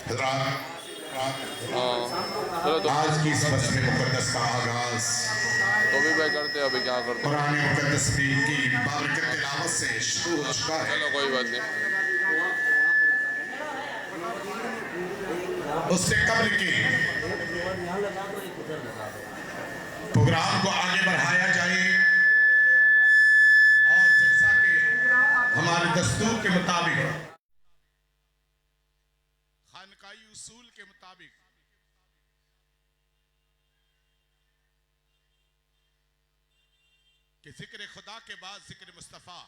चलो तो आज की इस मजलिस मुक़द्दस का आगाज तो भी भाई करते अभी क्या करते कुरान मुक़द्दस की बाबरकत तिलावत से शुरू हो चुका है। चलो कोई बात नहीं। उससे कब्ल के प्रोग्राम को आगे बढ़ाया जाए और जैसा कि हमारे दस्तूर के मुताबिक, खानकाई उसूल के मुताबिक कि जिक्र खुदा के बाद जिक्र मुस्तफ़ा,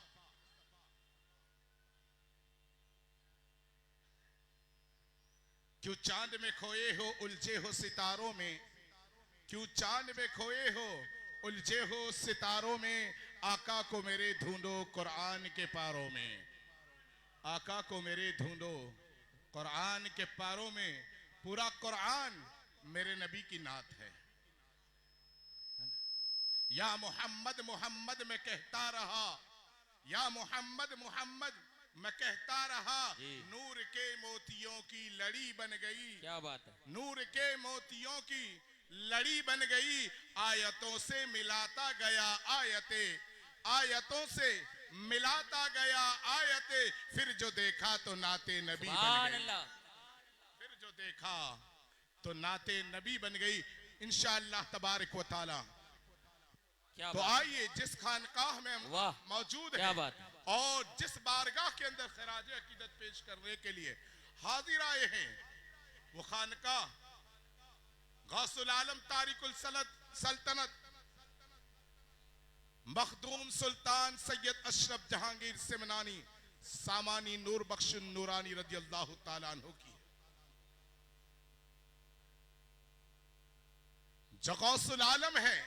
क्यों चांद में खोए हो उलझे हो सितारों में, क्यों चांद में खोए हो उलझे हो सितारों में, आका को मेरे ढूंढो कुरान के पारों में, आका को मेरे ढूंढो कुरान के पारों में। पूरा कुरान मेरे नबी की नात है। या मोहम्मद मोहम्मद मैं कहता रहा, या मोहम्मद मोहम्मद मैं कहता रहा, नूर के मोतियों की लड़ी बन गई। क्या बात है। नूर के मोतियों की लड़ी बन गई, आयतों से मिलाता गया आयते, आयतों से मिलाता गया आयते, फिर जो देखा तो नाते नबी बन गई, फिर जो देखा तो नाते नबी बन गई इंशाअल्लाह तबारक व तआला। तो आइए जिस खानकाह में मौजूद है और जिस बारगाह के अंदर खराज अकीदत पेश करने के लिए हाजिर आए हैं, वो खानकाह गौसुल आलम तारिकुल सल्तनत मखदूम सुल्तान सैयद अशरफ जहांगीर सिमनानी सामानी नूर बख्श नूरानी रजी अल्लाह ताला अन्हु की, जो गौसुल आलम है।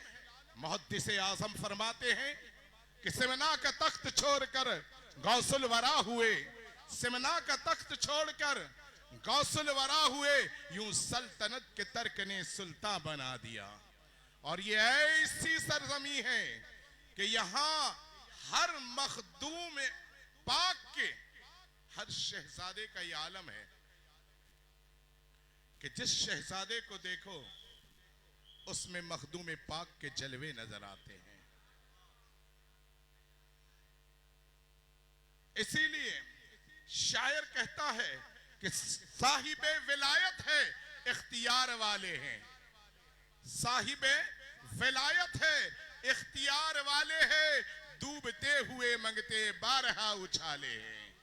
मुहद्दिस आज़म फरमाते हैं कि सिमना का तख्त छोड़कर गौसुल वरा हुए, सिमना का तख्त छोड़कर गौसुल वरा हुए, यूं सल्तनत के तर्क ने सुल्तान बना दिया। और ये ऐसी सरजमी है कि यहाँ हर मखदूम पाक के, हर शहजादे का ये आलम है कि जिस शहजादे को देखो उसमें मखदूम पाक के जलवे नजर आते हैं। इसीलिए शायर कहता है कि साहिबे विलायत है इख्तियार वाले हैं, साहिबे विलायत है इख्तियार वाले हैं, डूबते हुए मंगते बारहा उछाले हैं।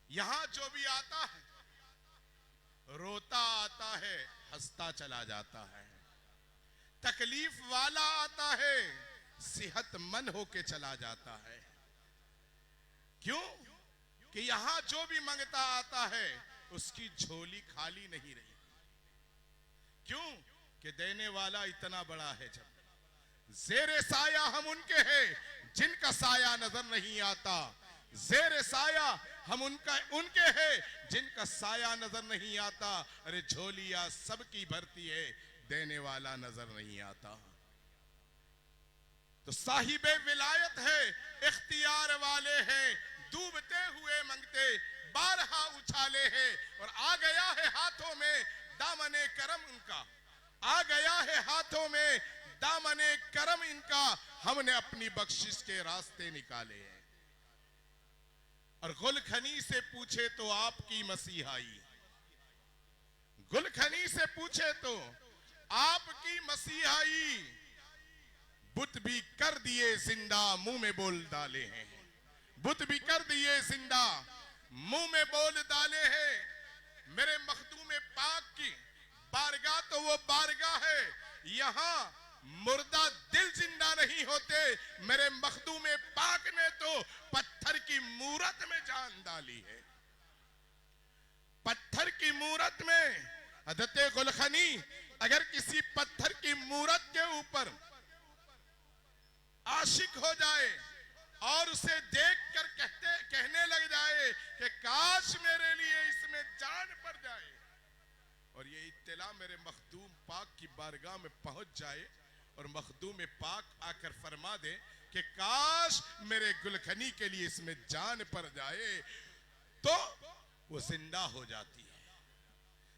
यहां जो भी आता है रोता आता है, हंसता चला जाता है, तकलीफ वाला आता है, सेहतमंद होके चला जाता है। क्यों कि यहां जो भी मंगता आता है उसकी झोली खाली नहीं रही। क्यों कि देने वाला इतना बड़ा है। जब ज़ेरे साया हम उनके हैं जिनका साया नजर नहीं आता, ज़ेरे साया हम उनके हैं जिनका साया नजर नहीं आता। अरे झोलियां सबकी भरती है, देने वाला नजर नहीं आता। तो साहिबे विलायत है इख्तियार वाले हैं, डूबते हुए मंगते बारहा उछाले हैं। और आ गया है हाथों में दामने करम उनका, आ गया है हाथों में दामने करम इनका, हमने अपनी बख्शिश के रास्ते निकाले हैं। और गुलखनी से पूछे तो आपकी मसीहाई, गुलखनी से पूछे तो आपकी मसीहाई, बुत भी कर दिए जिंदा मुंह में बोल डाले हैं, बुत भी कर दिए जिंदा मुंह में बोल डाले हैं। मेरे मखदूम पाक की बारगाह तो वो बारगाह है, यहां मुर्दा दिल जिंदा नहीं होते। मेरे मखदूम पाक ने तो पत्थर की मूरत में जान डाली है, पत्थर की मूरत में। हज़रत गुलखनी अगर किसी पत्थर की मूरत के ऊपर आशिक हो जाए और उसे देखकर कहने लग जाए कि काश मेरे लिए इसमें जान पड़ जाए, और ये इत्तला मेरे मखदूम पाक की बारगाह में पहुंच जाए और मखदूम पाक आकर फरमा दे कि काश मेरे गुलखनी के लिए इसमें जान पड़ जाए, तो वो जिंदा हो जाती है।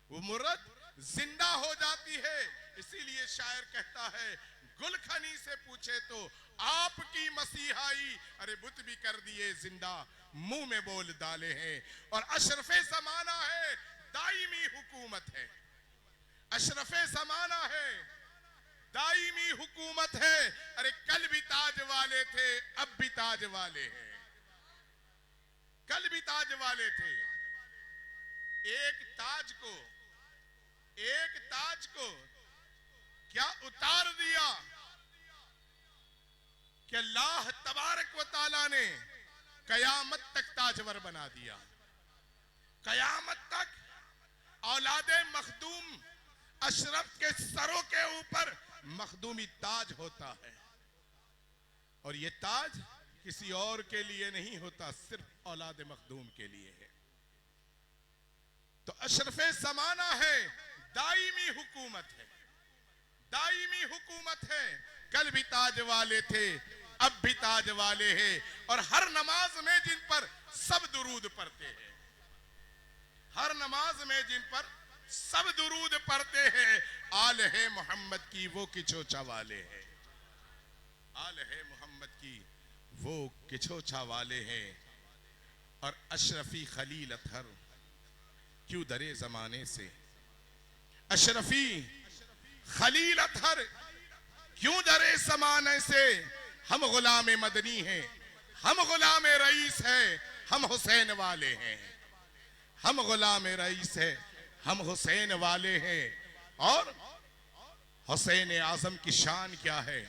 वो मुर्द जिंदा हो जाती है। इसीलिए शायर कहता है, गुलखनी से पूछे तो आपकी मसीहाई, अरे बुत भी कर दिए जिंदा, मुंह में बोल डाले हैं। और अशरफे ज़माना है, दायमी हुकूमत है। अशरफे ज़माना है, दायमी हुकूमत है। अरे कल भी ताज वाले थे, अब भी ताज वाले हैं। कल भी ताज वाले थे। एक ताज को क्या उतार दिया कि अल्लाह तबारक व तआला ने कयामत तक ताजवर बना दिया। कयामत तक औलादे मखदूम अशरफ के सरों के ऊपर मखदूमी ताज होता है। और ये ताज किसी और के लिए नहीं होता, सिर्फ औलादे मखदूम के लिए है। तो अशरफे ज़माना है, दायमी हुकूमत है। दायमी हुकूमत है। कल भी ताज वाले थे, अब भी ताज वाले हैं। और हर नमाज में जिन पर सब दुरूद पढ़ते हैं, हर नमाज में जिन पर सब दुरूद पढ़ते हैं, आल है मोहम्मद की वो किचोचा वाले हैं। आल है मोहम्मद की वो किचोचा वाले हैं। और अशरफी खलील अतहर क्यों डरे जमाने से, अशरफी खलील अतहर क्यों डरे जमाने से। हम गुलाम मदनी हैं, हम गुलाम रईस हैं, हम हुसैन वाले हैं। हम गुलाम रईस हैं, हम हुसैन वाले हैं। और हुसैन आजम की शान क्या है,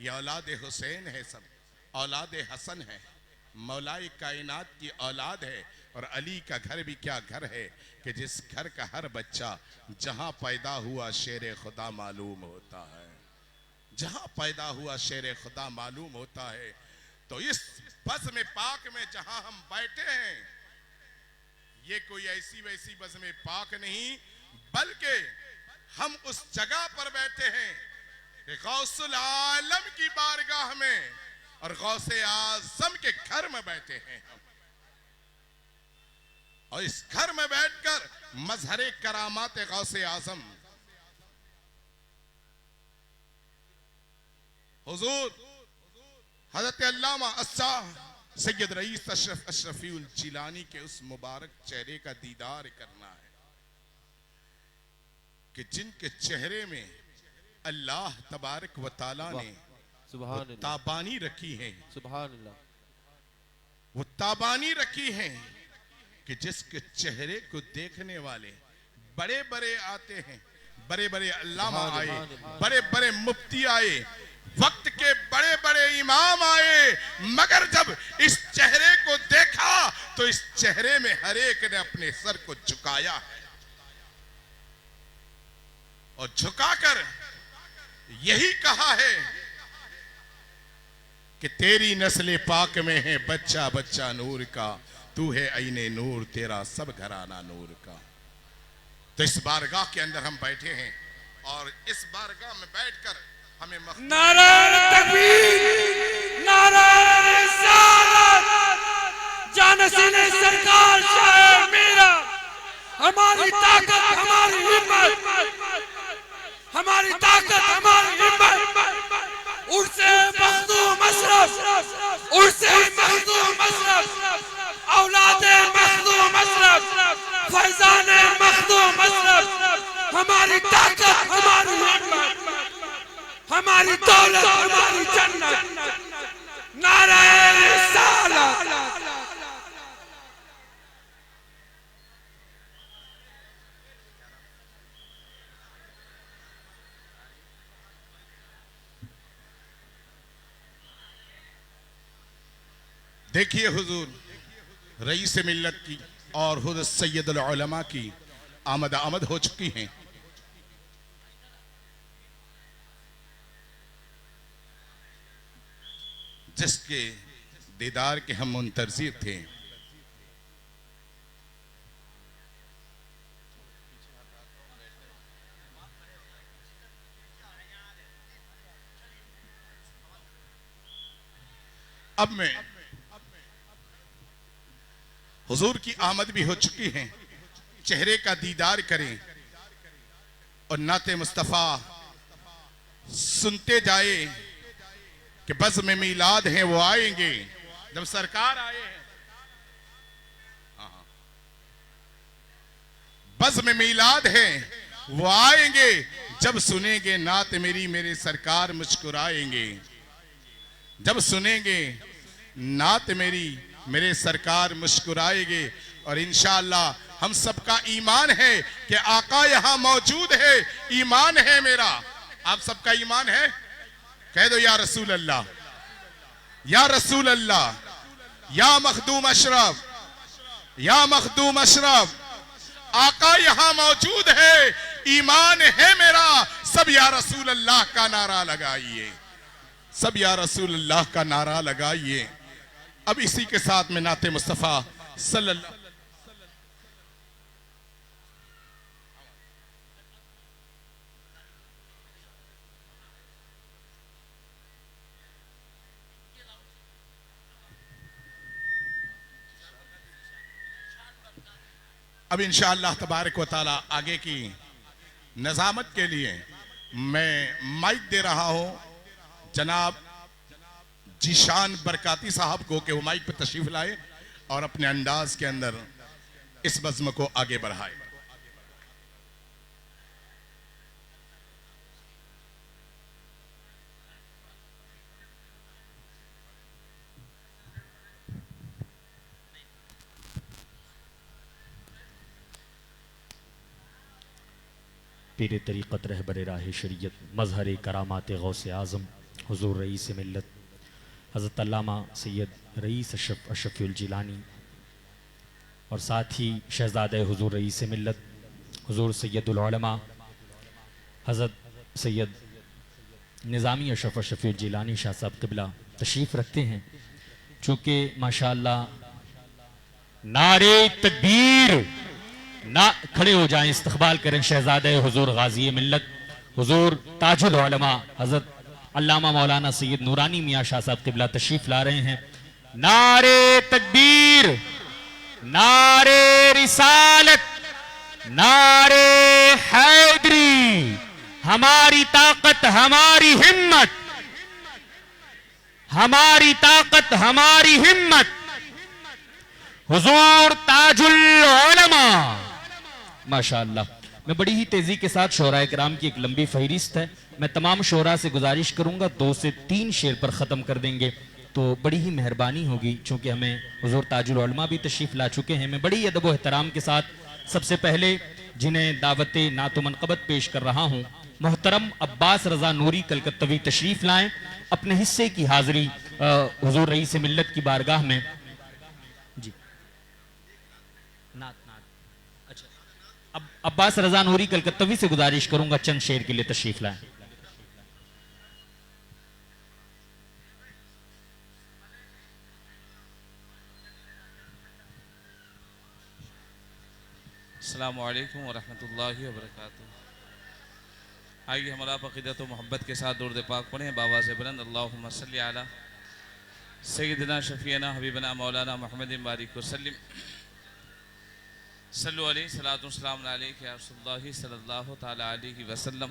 ये औलाद हुसैन है, सब औलाद हसन है, मौलाए कायनात की औलाद है। और अली का घर भी क्या घर है कि जिस घर का हर बच्चा जहां पैदा हुआ शेर खुदा मालूम होता है। जहां पैदा हुआ शेर खुदा मालूम होता है। तो इस बज़ में पाक में जहां हम बैठे हैं, ये कोई ऐसी वैसी बज़ में पाक नहीं, बल्कि हम उस जगह पर बैठे हैं कि गौसुल आलम की बारगाह में और गौसे आज़म के घर में बैठे हैं हम। और इस घर में बैठकर मजहरे करामात गौसे आज़म हुजूर हजरत अल्लामा सैयद रईस अशरफी जिलानी के उस मुबारक चेहरे का दीदार करना है कि जिनके चेहरे में अल्लाह तबारक व तआला ने ताबानी रखी है। सुभान अल्लाह। वो ताबानी रखी है कि जिसके चेहरे को देखने वाले बड़े बड़े आते हैं, बड़े बड़े अल्लामा आए, बड़े बड़े मुफ्ती आए, वक्त के बड़े बड़े इमाम आए, मगर जब इस चेहरे को देखा तो इस चेहरे में हर एक ने अपने सर को झुकाया है और झुकाकर यही कहा है कि तेरी नस्ल पाक में है बच्चा बच्चा नूर का, तू है ऐने नूर, तेरा सब घराना नूर का। तो इस बारगाह के अंदर हम बैठे हैं और इस बारगाह में बैठकर हमें नारा तकबीर, नारा रिसालत, जानसीने सरकार शाह मेरा, हमारी ताकत हमारी हिम्मत, हमारी ताकत हमारी हिम्मत, उर्से मखदूम अशरफ, उर्से मखदूम अशरफ, औलादे मखदूम अशरफ, फैजाने मखदूम अशरफ, हमारी ताकत हमारी हिम्मत, हमारी दौलत हमारी जन्नत, नारा रिसालत। देखिए हुजूर रईस मिल्लत की और खुद सैयदुल उलमा की आमद हो चुकी हैं। जिसके दीदार के हम मुंतज़िर थे। अब मैं हुजूर की आमद भी हो चुकी है चेहरे का दीदार करें और नाते मुस्तफ़ा सुनते जाए कि बज़्म में मीलाद हैं वो आएंगे जब सरकार आए हैं। बज़्म में मीलाद है वो आएंगे जब सुनेंगे नात मेरी मेरे सरकार मुस्कुराएंगे। जब सुनेंगे नात मेरी मेरे सरकार मुस्कुराएंगे। और इंशाअल्लाह हम सबका ईमान है कि आका यहां मौजूद है। ईमान है मेरा, आप सबका ईमान है? कह दो या रसूल अल्लाह, या रसूल अल्लाह, या मखदूम अशरफ, या मखदूम अशरफ। आका यहां मौजूद है, ईमान है मेरा। सब या रसूल अल्लाह का नारा लगाइए, सब या रसूल अल्लाह का नारा लगाइए। अब इसी के साथ में नाते मुस्तफ़ा सल्लल्लाहु अब इंशाअल्लाह तबारक व तआला आगे की नज़ामत के लिए मैं माइक दे रहा हूं जनाब जीशान बरकाती साहब को कि वो माइक पर तशरीफ लाए और अपने अंदाज के अंदर इस बज़्म को आगे बढ़ाए। पीर तरीक़त रहबर राह शरीयत मज़हर करामात गौसे आज़म हुज़ूर रईस मिल्लत हज़रत अल्लामा सैयद रईस अशरफ़ुल जिलानी और साथ ही शहज़ादे हुज़ूर रईस मिल्लत हुज़ूर सैयदुल उलमा हज़रत सैयद निज़ामी अशरफ़ुल जिलानी शाह साहब क़िबला तशरीफ़ रखते हैं। चूँकि माशाअल्लाह नारे तकबीर ना खड़े हो जाएं, इस्तक़बाल करें शहज़ादे हुज़ूर गाज़ी मिल्लत हुज़ूर ताजुल उलमा हज़रत अल्लामा मौलाना सैयद नूरानी मियाँ शाह साहब क़िबला तशरीफ़ ला रहे हैं। नारे तकबीर, नारे रिसालत, नारे हैदरी, हमारी ताकत हमारी हिम्मत, हमारी ताकत हमारी हिम्मत, हुज़ूर ताजुल उलमा। माशाअल्लाह। मैं बड़ी ही तेजी के साथ शोराए किराम की एक लंबी फहरिस्त है, मैं तमाम शोरा से गुजारिश करूंगा 2 से 3 शेर पर ख़त्म कर देंगे तो बड़ी ही मेहरबानी होगी। चूँकि हमें हुज़ूर ताजुल उलमा भी तशरीफ़ ला चुके हैं। मैं बड़ी अदब व एहतराम के साथ सबसे पहले जिन्हें दावत नात मनक़बत पेश कर रहा हूँ मोहतरम अब्बास रज़ा नूरी कलकत्तवी तशरीफ़ लाएँ, अपने हिस्से की हाज़िरी हुज़ूर रईस मिल्लत की बारगाह में। जी अच्छा, अब अब्बास रज़ा नूरी कलकत्तवी से गुजारिश करूंगा चंद शेर के लिए तशरीफ़ लाएँ। अस्सलामु अलैकुम व रहमतुल्लाहि व बरकातुहू। आइए हमारा अक़ीदत व मोहब्बत के साथ दुरूद पाक पढ़ें बावाज़ बुलंद। अल्लाहुम्मा सल्लि अला सय्यिदना शफ़ीना हबीबना मौलाना मुहम्मदिन बारिक वसल्लिम सल्लु अलैहि सलातु सलाम अलैका या रसूलल्लाह सल्लल्लाहु तआला अलैहि वसल्लम।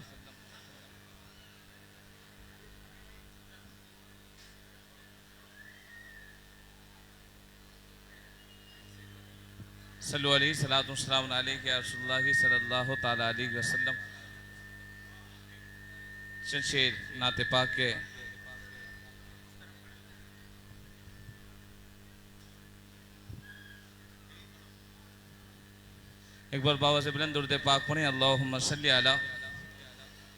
सल्लु अलैहि सलातु सलाम अलैका या रसूलल्लाह सल्लल्लाहु तआला अलैहि वसल्लम। चंद शेर नाते पाक के एक बार बाबा से बुलंद दुरूद पाक पढ़ें। अल्लाहुम्मा सल्लि अला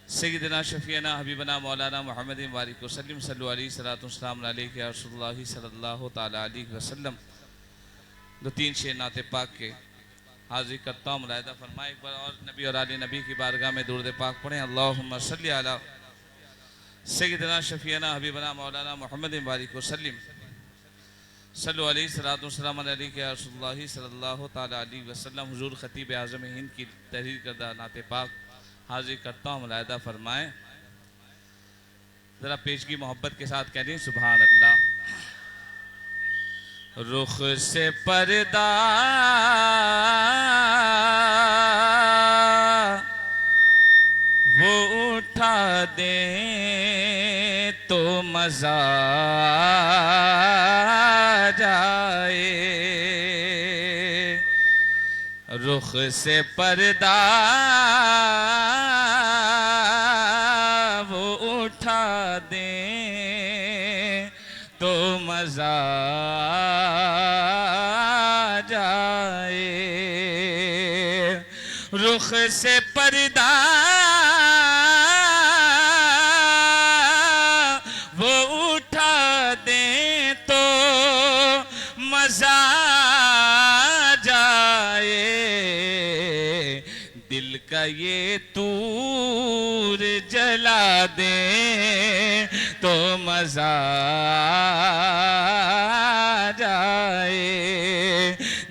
सय्यिदना शफ़ीना हबीबना मौलाना मुहम्मदिन बारिक वसल्लम सल्लु अलैहि सलातु सलाम अलैका या रसूलल्लाह सल्लल्लाहु तआला अलैहि वसल्लम। 2-3 शेर नाते पाक के हाजिर करता हूँ, मुलाहिदा फरमाए। एक बार और नबी और आले नबी की बारगाह में दुरूद पाक पढ़ें। अल्लाहुम्मा सल्लि अला सय्यिदना शफ़ीना हबीबना मौलाना मुहम्मदिन बारिक वसल्लम सल्लु अलैहि सलातु सलाम अलैका या रसूलल्लाह सल्लल्लाहु तआला अलैहि वसल्लम। हुज़ूर खतीब आज़म हिंद की तहरीर करदा नाते पाक हाजिर करता हूँ, मुलाहिदा फरमाएँ। ज़रा पेशगी मोहब्बत के साथ कह दें सुभान अल्लाह। रुख से पर्दा दें तो मजा जाए, रुख से पर्दा वो उठा दें तो मजा जाए, रुख से पर्दा वो उठा दें तो मजा जाए, दिल का ये तूर जला दें तो मजा जाए,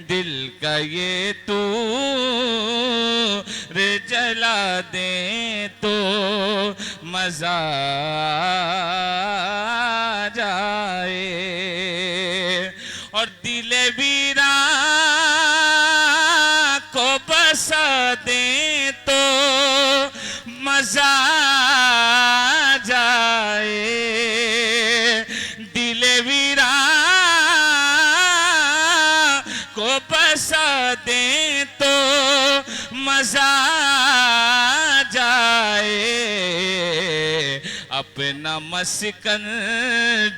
दिल का ये तूर जला दें तो मजा जाए, और दिल वीरान को बसा दें तो मजा जाए, दिल वीरान को बसा दें तो मजा जाए, अपना मस्कन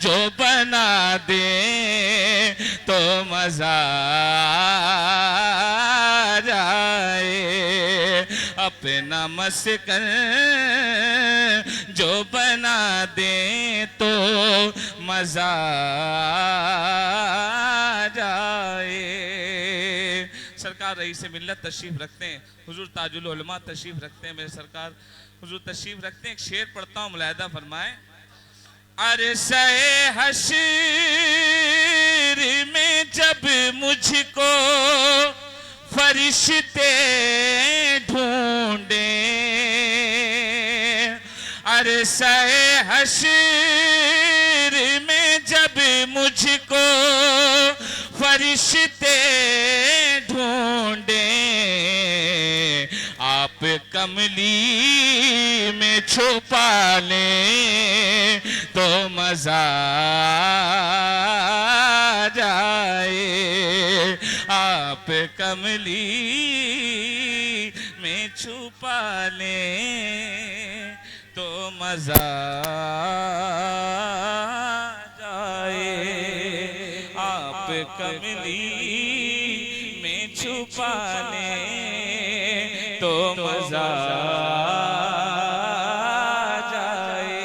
जो बना दे तो मजा जाए, अपना मस्कन जो बना दे तो मजा जाए। सरकार रईस मिल्लत तशरीफ रखते हैं, हुजूर ताजुल उलमा तशरीफ रखते हैं, मेरे सरकार हुजूर तशरीफ रखते हैं। एक शेर पढ़ता हूँ, मुलाहिदा फरमाएं। अरसे हश्र में जब मुझको फरिश्ते ढूंढे, अरसे हश्र में जब मुझको फरिश्ते ढूंढे, आप कमली में छुपा लें तो मजा जाए, आप कमली में छुपा लें तो मजा जाए, आप कमली में छुपा लें तो मजा जाए,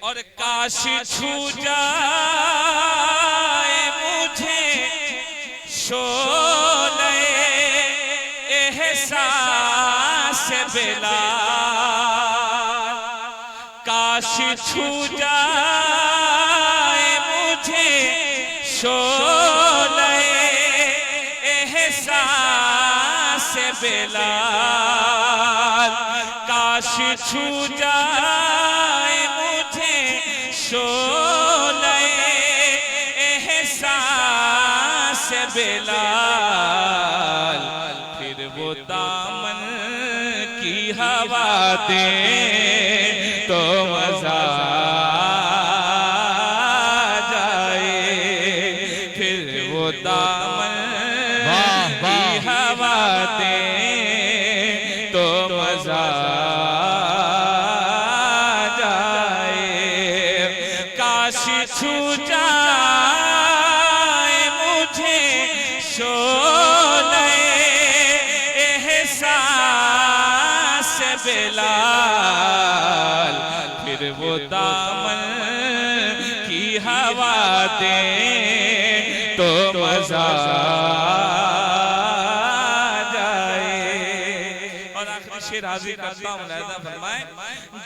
और काश छू जाए मुझे शोले एहसास बिलाल, काश छू जाए मुझे शोले एहसास बिलाल, काश छू जाए मुझे शोले एहसास बिलाल, फिर वो दामन की हवा दे तो मजा जाए, फिर वो दामन की हवा दे तो मजा जाए, काश छू जाए मुझे शोले एहसास बिलाल, फिर वो दामन की हवा दे तो मजा जाए। और आखिरी शेर हाजिर करता हूँ, मुलाहिदा फरमाएं।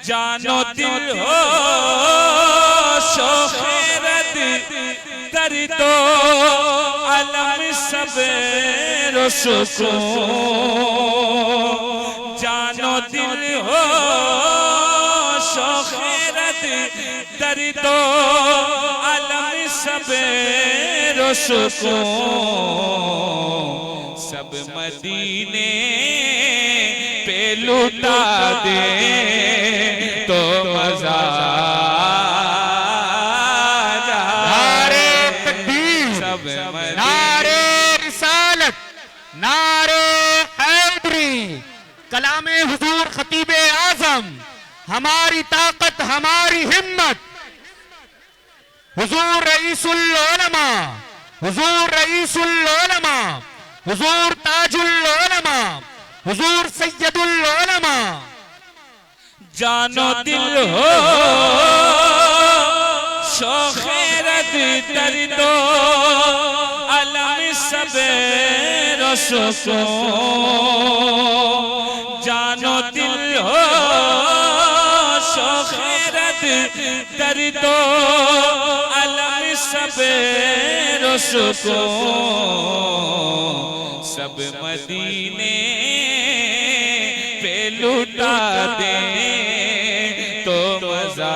जानो दिल हो शोखरत दर्दो अलम सब्र सुकून, जानो दिल हो शोखरत दर्दो अलम सब्र सुकून, सब मदीने पे लुटा दे तो मजा नारे तकबीर, सब नारे रिसालत, नारे हैदरी, कलामे हुजूर खतीबे आजम, हमारी ताकत हमारी हिम्मत, हुजूर रईसुल उलमा, हुजूर रईसुल उलमा, हुजूर ताजुल उलमा, हुजूर सैयदुल उलमा। जानो दिल हो शोखेरत दर्दो अलम सब रसो, जानो दिल हो शोखेरत दर्दो अलम सब रसो, सब मदीने पे लुटा दे तो मजा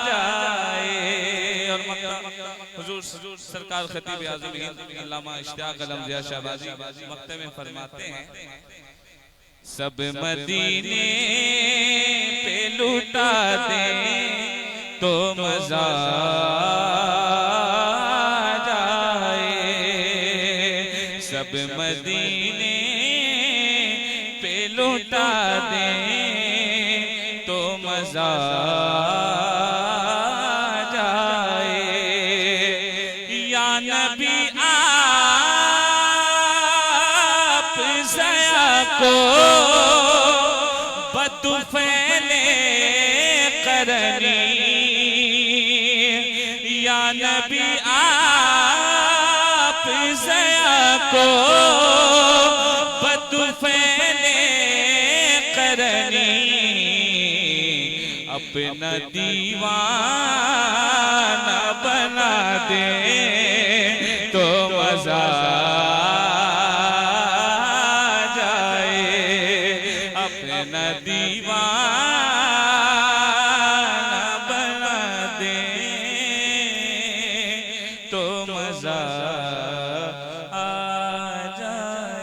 जाए। और हुजूर सरकार खतीब आज़म हिंद अल्लामा इश्तियाक अलम ज़िया शहबाजी मक्ते में फरमाते हैं, सब मदीने पे लुटा दे तो मजा जाए, सब मदीने पे लुटा दे तो मजा जाए। या नबी आप ज़या को बदुफैले करनी, या नबी आप ज़या को बदुफैले करनी, अपना दीवाना बना दे तो मजा जाए, अपना दीवाना बना दे तो मजा आ जाए।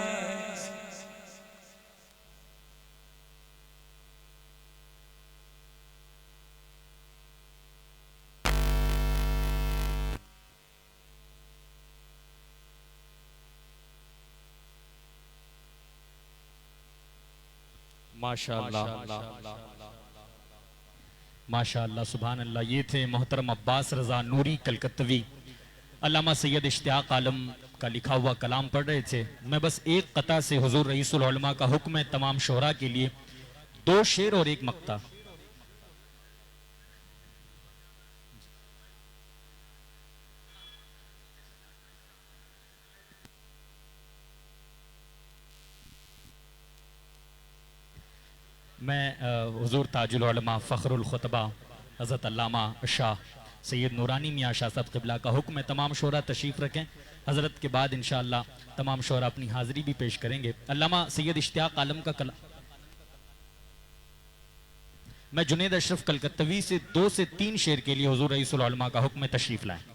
माशाअल्लाह, माशाअल्लाह, सुभान अल्लाह। ये थे मोहतरम अब्बास रजा नूरी कलकत्तवी, अल्लामा सैयद इश्तियाक आलम का लिखा हुआ कलाम पढ़ रहे थे। मैं बस एक कता से हुजूर रईसुल उलमा का हुक्म है तमाम शोहरा के लिए, 2 शेर और 1 मक्ता। मैं हुजूर ताजुल उलमा फ़ख्रुल खुतबा हज़रत अल्लामा शाह सैयद नूरानी मियाँ शाह साहब क़िबला का हुक्म है तमाम शोहरा तशरीफ़ रखें। हज़रत के बाद इंशाअल्लाह तमाम शोहरा अपनी हाज़िरी भी पेश करेंगे। अल्लामा सैयद इश्तियाक आलम का कला मैं जुनेद अशरफ कलकत्तवी से 2 से 3 शेर के लिए हुजूर रईसुल उलमा का हुक्म है तशरीफ़ लाएं।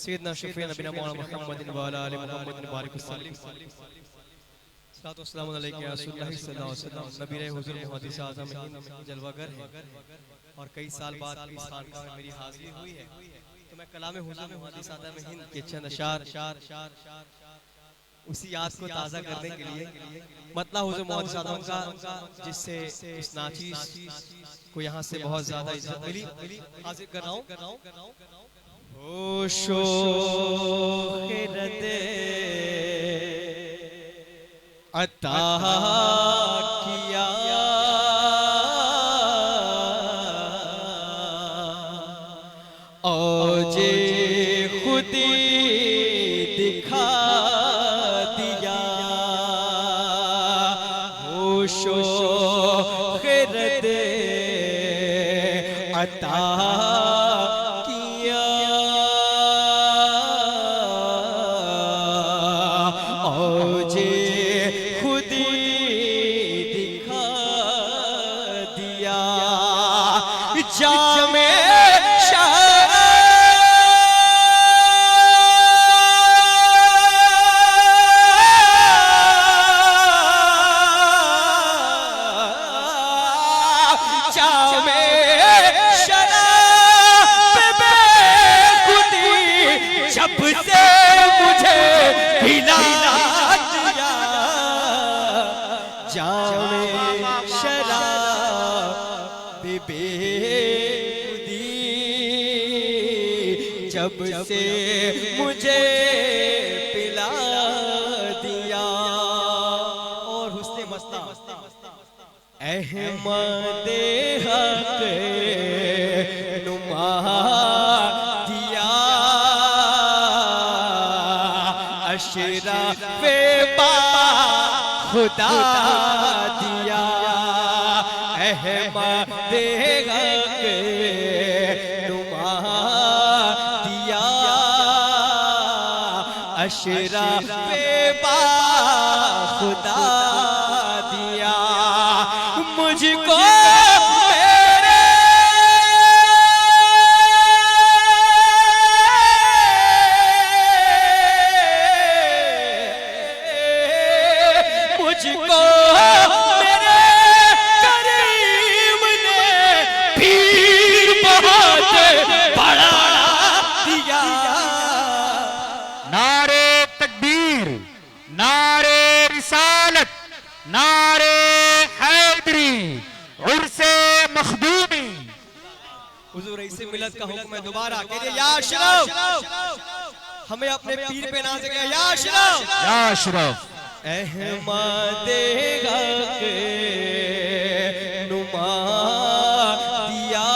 सैयदना शफीअ नबीना मौलाना मुहम्मद व अला आलि मुहम्मद बारिक वसल्लम। सलातो वस्सलाम अलैका या रसूलुल्लाह सल्लल्लाहु अलैहि वसल्लम। नबी रहे हुजूर मुहद्दिस आज़म हिंद जलवागर है और कई साल बाद इस खानकाह में मेरी हाज़िरी हुई है, तो मैं कलाम हुजूर मुहद्दिस आज़म हिंद के चंद अशार उसी याद को ताज़ा करने के लिए मतलब हुजूर मुहद्दिस आज़म का, जिससे इस नाचीज़ को यहाँ से बहुत ज़्यादा इज्जत मिली, हाजिर कर रहा हूँ। होशो खिरते अता किया औजे खुदी दिखा दिया, होशो खिरते अता किया औजे खुदी दिखा दिया। जामे जब से मुझे पिला दिया जामे शराब बेखुदी जब से मुझे पिला दिया। और हुस्ने मस्ता अहमद हक नुमा अशरफ़े बा खुदा दिया अहमद हक नुमा दिया अशरफ़े बा खुदा दिया मुझको हुजूर ऐसे मिलत का हुक्म है दोबारा कहिए या अशरफ हमें अपने पीर पे नाज़ किया या अशरफ अहमद हक नुमा दिया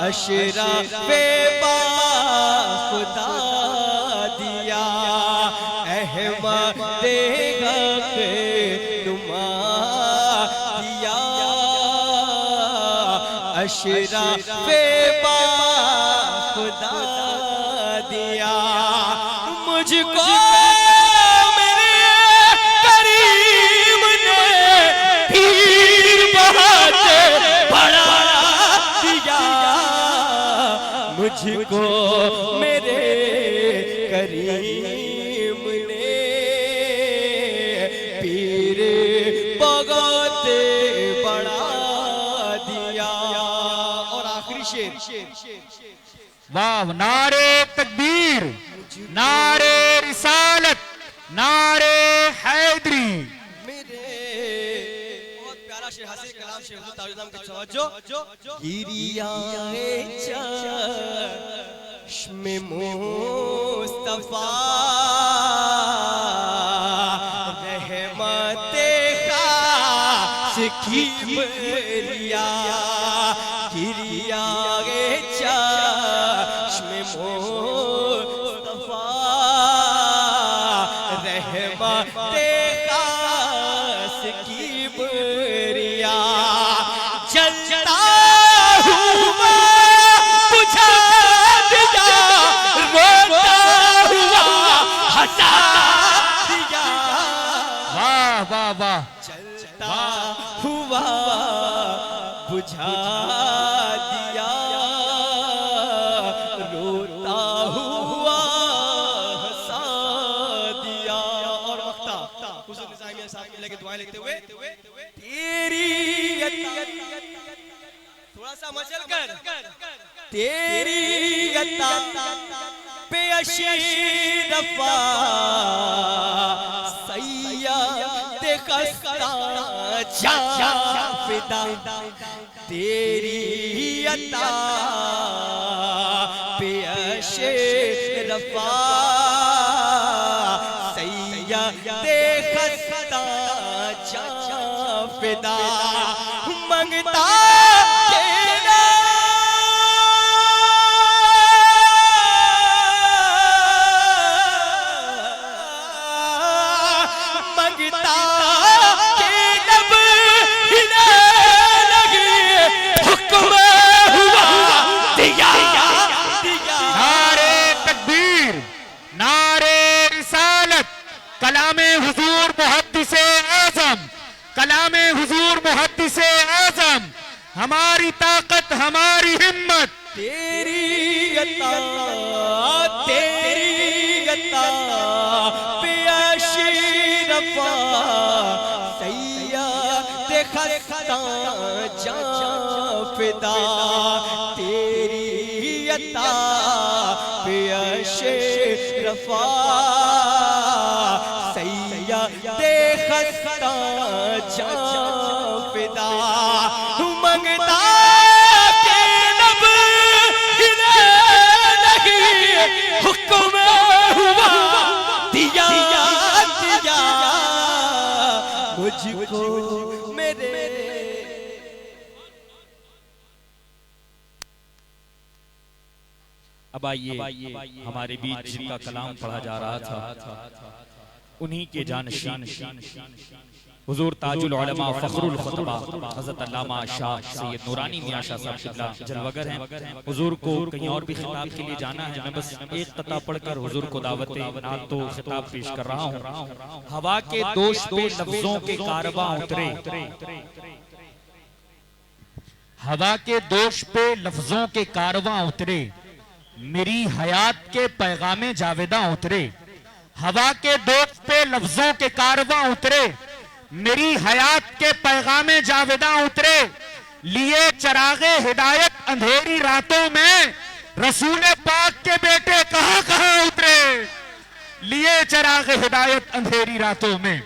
अशरफ़े बा खुदा दिया अहमद हक नुमा दिया अशरफ़े बा खुदा दिया मुझको मेरे करीम ने पीर बहाते बढ़ा दिया मुझको मेरे करीम ने पीर बगाते बढ़ा दिया। और आखिरी शेर वाह नारे तकबीर नारे रिसालत नारे हैदरी मेरे बहुत प्यारा शेर हासिल कलाम शेर हुजूर ताजुद्दीन की तवज्जो गिरियाए चश्मे मुस्तफा रहमते खास की बरिया गिरियाए चश्मे मुस्तफा रहमते खास की बरिया जलता हुआ बुझा दिया रोता हुआ हंसा दिया वाह वाह वाह चलता हुआ बुझा दिया रोता हुआ हंसा दिया। और वक्ता हुजूर निज़ामिया साहब के लेके दुआएं लेते हुए तेरी थोड़ा सा मचल कर तेरी अता पे अशरफ़ा सैयद खस्ता जा फिदा तेरी अता पे अशरफ़ा सैयद खस्ता जा फिदा मंगता कलामे हुजूर मुहद्दिसे आज़म हमारी ताकत, हमारी हिम्मत तेरी अता पेशरफा सैयद खस्ता जां फिदा तेरी अता पेशरफा सैयद खस्ता जां फिदा मंगता हुक्म हुआ दिया दिया मुझको मेरे। अब आइए हमारे बीच जिनका कलाम पढ़ा जा रहा था उन्हीं के जानशीन हुजूर ताजुल उलमा फखरुल खुतबा हज़रत अल्लामा शाह सैयद नूरानी मियां शाह साहब किबला जलवागर हैं। हुजूर को कहीं और भी खिताब के लिए जाना है, मैं बस एक कता पढ़कर हुजूर को दावत नात तो खिताब पेश कर रहा हूँ। हवा के दोष पे लफ्जों के कारवां उतरे, हवा के दोष पे लफ्जों के कारवां उतरे, मेरी हयात के पैगामे जावेदा उतरे। हवा के दोष पे लफ्जों के कारवां उतरे, मेरी हयात के पैगामे जावेदा उतरे। लिए चरागे हिदायत अंधेरी रातों में, रसूल पाक के बेटे कहां कहां उतरे। लिए चरागे हिदायत अंधेरी रातों में,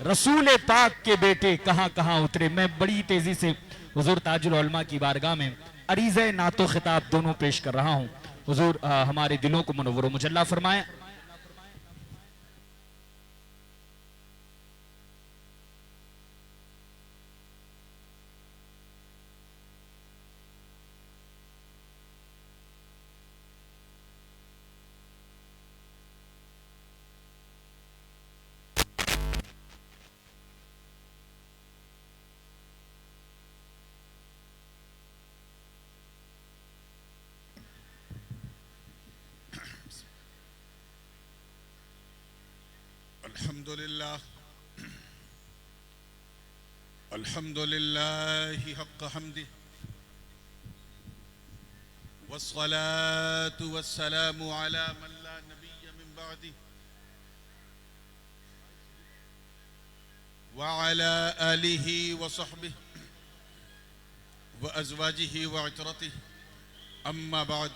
रसूल पाक के बेटे कहां कहां उतरे। मैं बड़ी तेजी से हुजूर ताजुल उलमा की बारगाह में अरीज़े नातो खिताब दोनों पेश कर रहा हूं। हुजूर हमारे दिलों को मुनव्वर मुजल्ला फरमाए। अल्हम्दुलिल्लाह हक़्क़ हम्दि वस्सलातु वस्सलामु अला मन ला नबिय्य मिन बअदी व अला आलिहि व सहबिहि व अज़वाजिहि व इतरतिहि अम्मा बाद।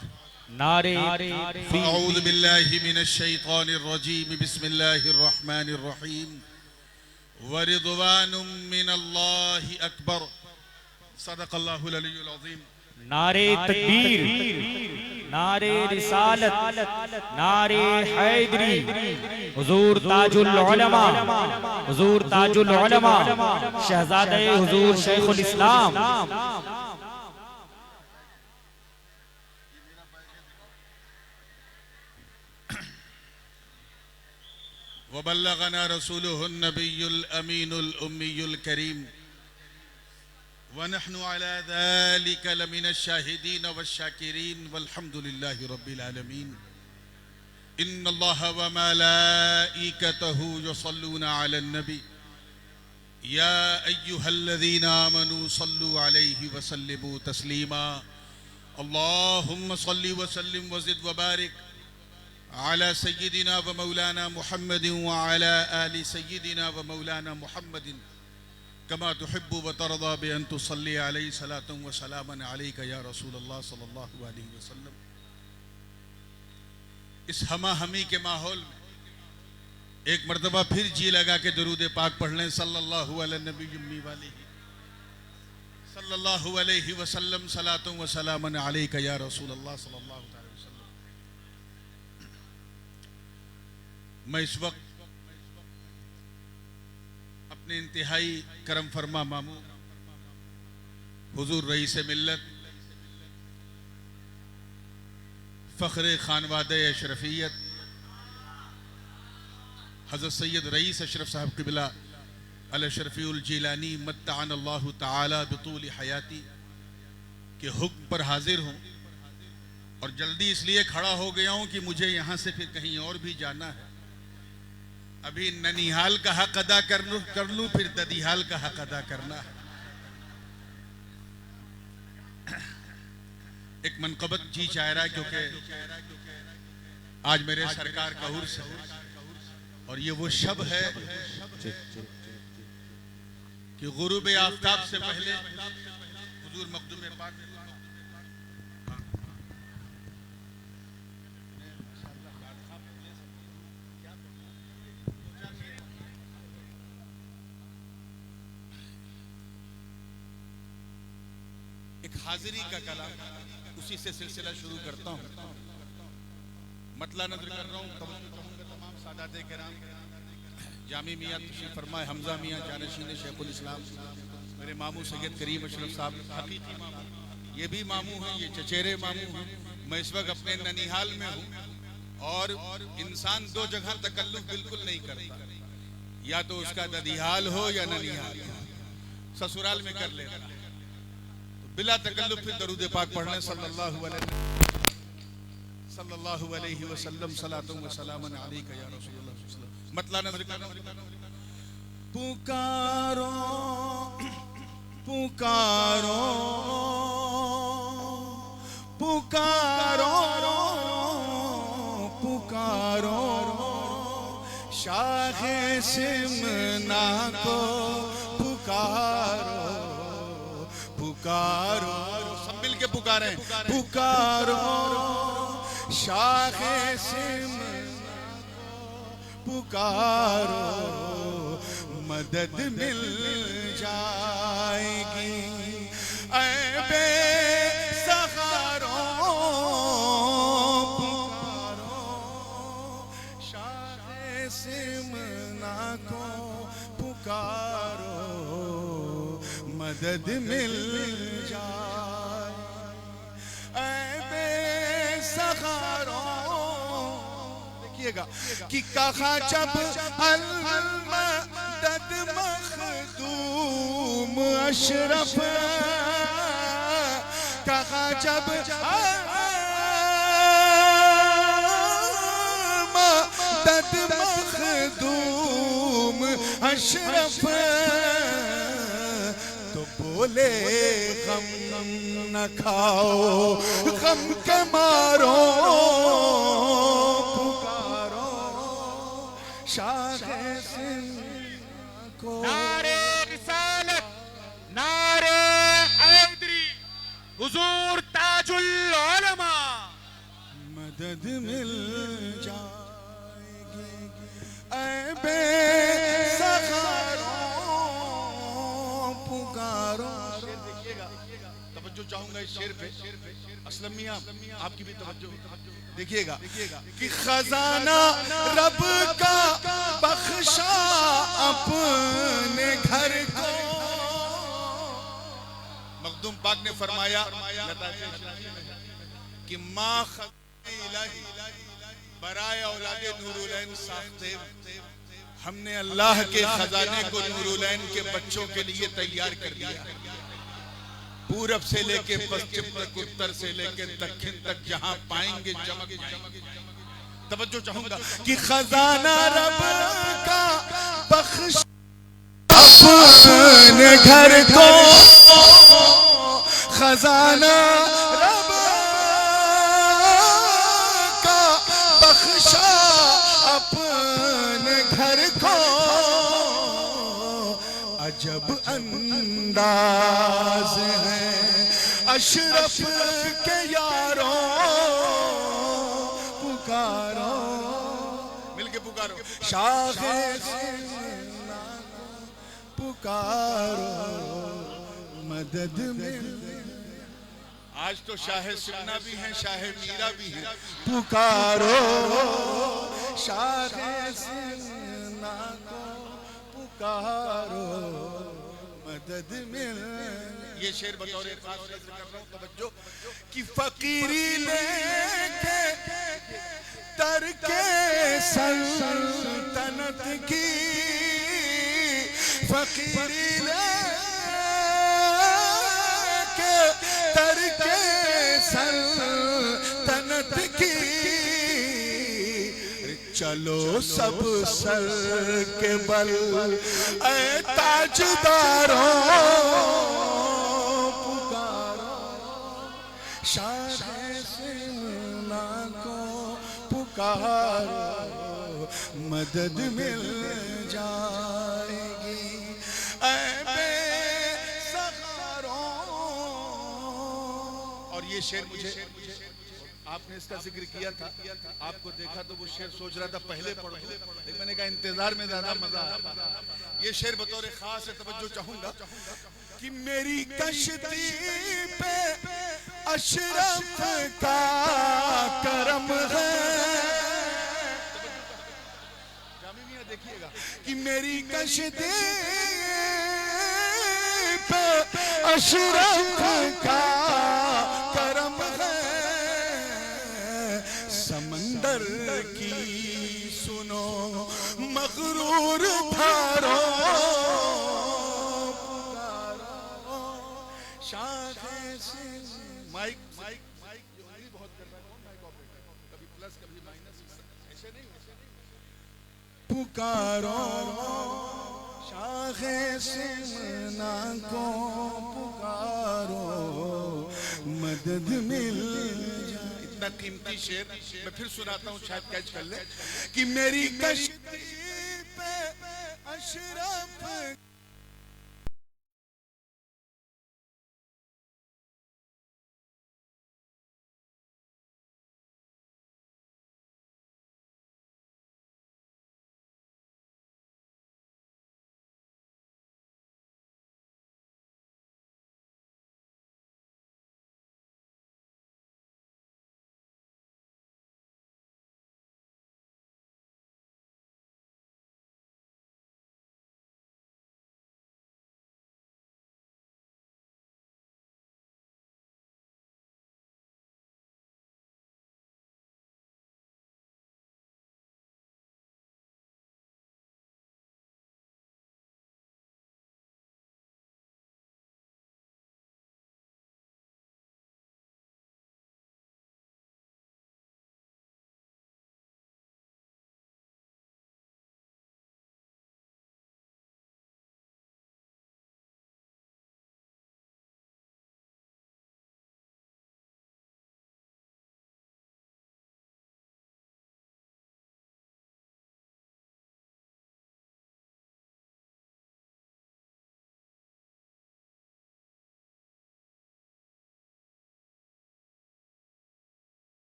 अऊज़ु बिल्लाहि मिनश शैतानिर रजीम बिस्मिल्लाहिर रहमानिर रहीम व रिज़वानुम मिनल्लाहि अकबर सदक़ल्लाहुल अलीयुल अज़ीम। नारे तकबीर, नारे रिसालत, नारे हैदरी, हुजूर ताजुल उलमा, हुजूर ताजुल उलमा शहजादे हुजूर शेखुल इस्लाम वबल्लगना रसूलुहुन नबियुल अमीनुल उम्मियुल करीम व नहनु अला ज़ालिका लमिनश शाहिदीन वश्शाकिरीन वल्हम्दुलिल्लाहि रब्बिल आलमीन। इन्नल्लाहा व मलाइकतहु युसल्लूना अलन नबी या अय्युहल्लज़ीना आमनू सल्लू अलैहि व सल्लिमू तस्लीमा। अल्लाहुम्मा सल्लि व सल्लिम व ज़िद व बारिक अला सय्यिदिना व मौलाना मुहम्मदिन व अला आलि सय्यिदिना व मौलाना मुहम्मदिन कमा तुहिब्बु व तरदा बि अन तुसल्ली अलैहि सलातन व सलामन अलैका या रसूलल्लाह सल्लल्लाहु अलैहि वसल्लम। इस हमा हमी के माहौल में एक मर्तबा फिर जी लगा के दरूद पाक पढ़ लें सल्लल्लाहु अला नबी उम्मी वाली सल्लल्लाहु अलैहि वसल्लम सलातन व सलामन अलैका या रसूलल्लाह सल्लल्लाहु अलैहि वसल्लम। मैं इस वक्त अपने इंतहाई करम फरमा मामू हुजूर रईस मिल्लत फ़ख्रे खानवादे अशरफियत हज़रत सैयद रईस अशरफ साहब क़िबला अल-शरफ़ीउल जीलानी मत्ताअन अल्लाहु ताला बितूल हयाती के हुक्म पर हाजिर हूँ और जल्दी इसलिए खड़ा हो गया हूँ कि मुझे यहाँ से फिर कहीं और भी जाना है। अभी ननिहाल का हक अदा कर लूँ फिर ददीहाल का हक अदा करना है। एक मनकबत जी चाह रहा है क्योंकि आज मेरे सरकार का उर्स है और ये वो शब है कि गुरूब आफताब से पहले हुजूर मखदूम पाक एक हाजिरी का कलाम, उसी से सिलसिला शुरू करता हूँ। मतला नजर कर रहा हूँ तमाम सादाते किराम, जामी मियाँ तशरीफ फरमाए, हमजा मियाँ जानशीन शेखुल इस्लाम, मेरे मामू सैयद करीम अशरफ साहब हकीकी मामू, ये भी मामू हैं, ये चचेरे मामू हैं। मैं इस वक्त अपने ननिहाल में हूँ और इंसान दो जगह तकल्लुफ बिल्कुल नहीं करता, या तो उसका ददिहाल हो या ननिहाल, ससुराल में कर लेता। बिला तकल्लुफ फिर दरूद पाक पढ़ने सल्लल्लाहु अलैहि वसल्लम सलातुम व सलामुन अलैका या रसूलुल्लाह। मतला नजर पुकारो पुकारो पुकारो पुकारो शाहे सिमना को पुकारो पुकारो, सब मिल के पुकारें, पुकारो शाखे सिमना पुकारो, मदद मिल जाएगी ऐ बेसहारो, पुकारो शाखे सिमना को पुकारो, मदद मिल जाए ऐ बेसहारो। देखिएगा कि कहा जब अल-मदद मखदूम अशरफ, कहा जब अल-मदद मखदूम अशरफ, बोले गम न खाओ गम के मारो, पुकारो शाहे सिमना को। नारे रिसालत, नारे हैदरी, हुजूर ताजुल उलमा, मदद मिल जाएगी ऐ बेसहारो, तवज्जो चाहूंगा इस शेर पे। असलम मियां आपकी भी तवज्जो देखिएगा कि खजाना रब का बख्शा अपने घर को, मखदूम पाक ने फरमाया कि माँ इलाही बराए औलादे नूरुलैन साख्ते, हमने अल्लाह के खजाने को नूरुलैन के बच्चों के लिए तैयार कर दिया। पूरब से लेके पश्चिम तक, उत्तर से लेके दक्षिण तक, जहां पाएंगे चमक। तवज्जो चाहूंगा कि खजाना रब का बख्श अपने घर को, खजाना रब का बख्शा अपने घर को, अजब अंदाज है अशरफ के यारों, पुकारो मिलके पुकारो शाहे सिमना को, पुकारो मदद मिल। आज तो शाहे सिमना भी हैं, शाहे मीरा भी हैं, पुकारो शाहे सिमना को, पुकारो मदद मिल। ये शेर बतौर खास कर रहा हूं, तवज्जो कि फकीरी लेके तरके सल्तनत की, फकीरी लेके तरके सल्तनत की, चलो सब सर के बल ऐ ताजदारों, पुकारो शान पुकारो मदद मिल जाएगी। ऐ बेसहारों। और ये शेर मुझे आपने इसका जिक्र किया था, आपको देखा तो वो शेर सोच रहा था पहले पढ़ो, लेकिन मैंने कहा इंतजार में ज्यादा मजा आता। ये शेर बतौर खास तवज्जो चाहूंगा कि मेरी कश्ती पे अशरफ का करम है। जामी मियां देखिएगा कि मेरी कश्ती पे अशरफ का करम है। समंदर की सुनो मगरूर धारो माइक माइक माइक बहुत कर रहा है, माइक ऑपरेटर कभी प्लस कभी माइनस, ऐसे नहीं पुकारो शाखे सिमना को पुकारो मदद मिल जाए। इतना कीमती शेर मैं फिर सुनाता हूँ, शायद कैच कर ले कि मेरी कश्ती पे अशरफ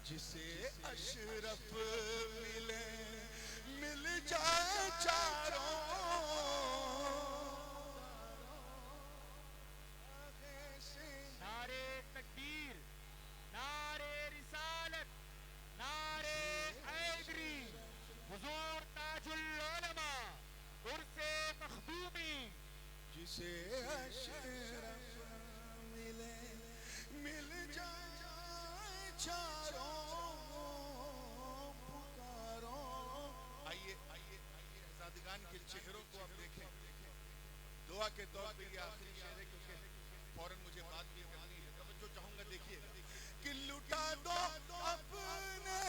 जिसे अशरफ मिले मिल जाए चारों। नारे तकबीर, नारे रिसालत, नारे हैदरी, हुजूर ताजुल उलमा, उर्से मखदूमी। जिसे अशरफ मिले मिल जाए चारों पुकारो। आइए आइए आइए आजादगान के चेहरों को आप देखें। दुआ के तौर पे ये आखिरी शेर है क्योंकि फौरन मुझे बात भी करनी है, तवज्जो चाहूंगा देखिएगा कि लुटा दो अपने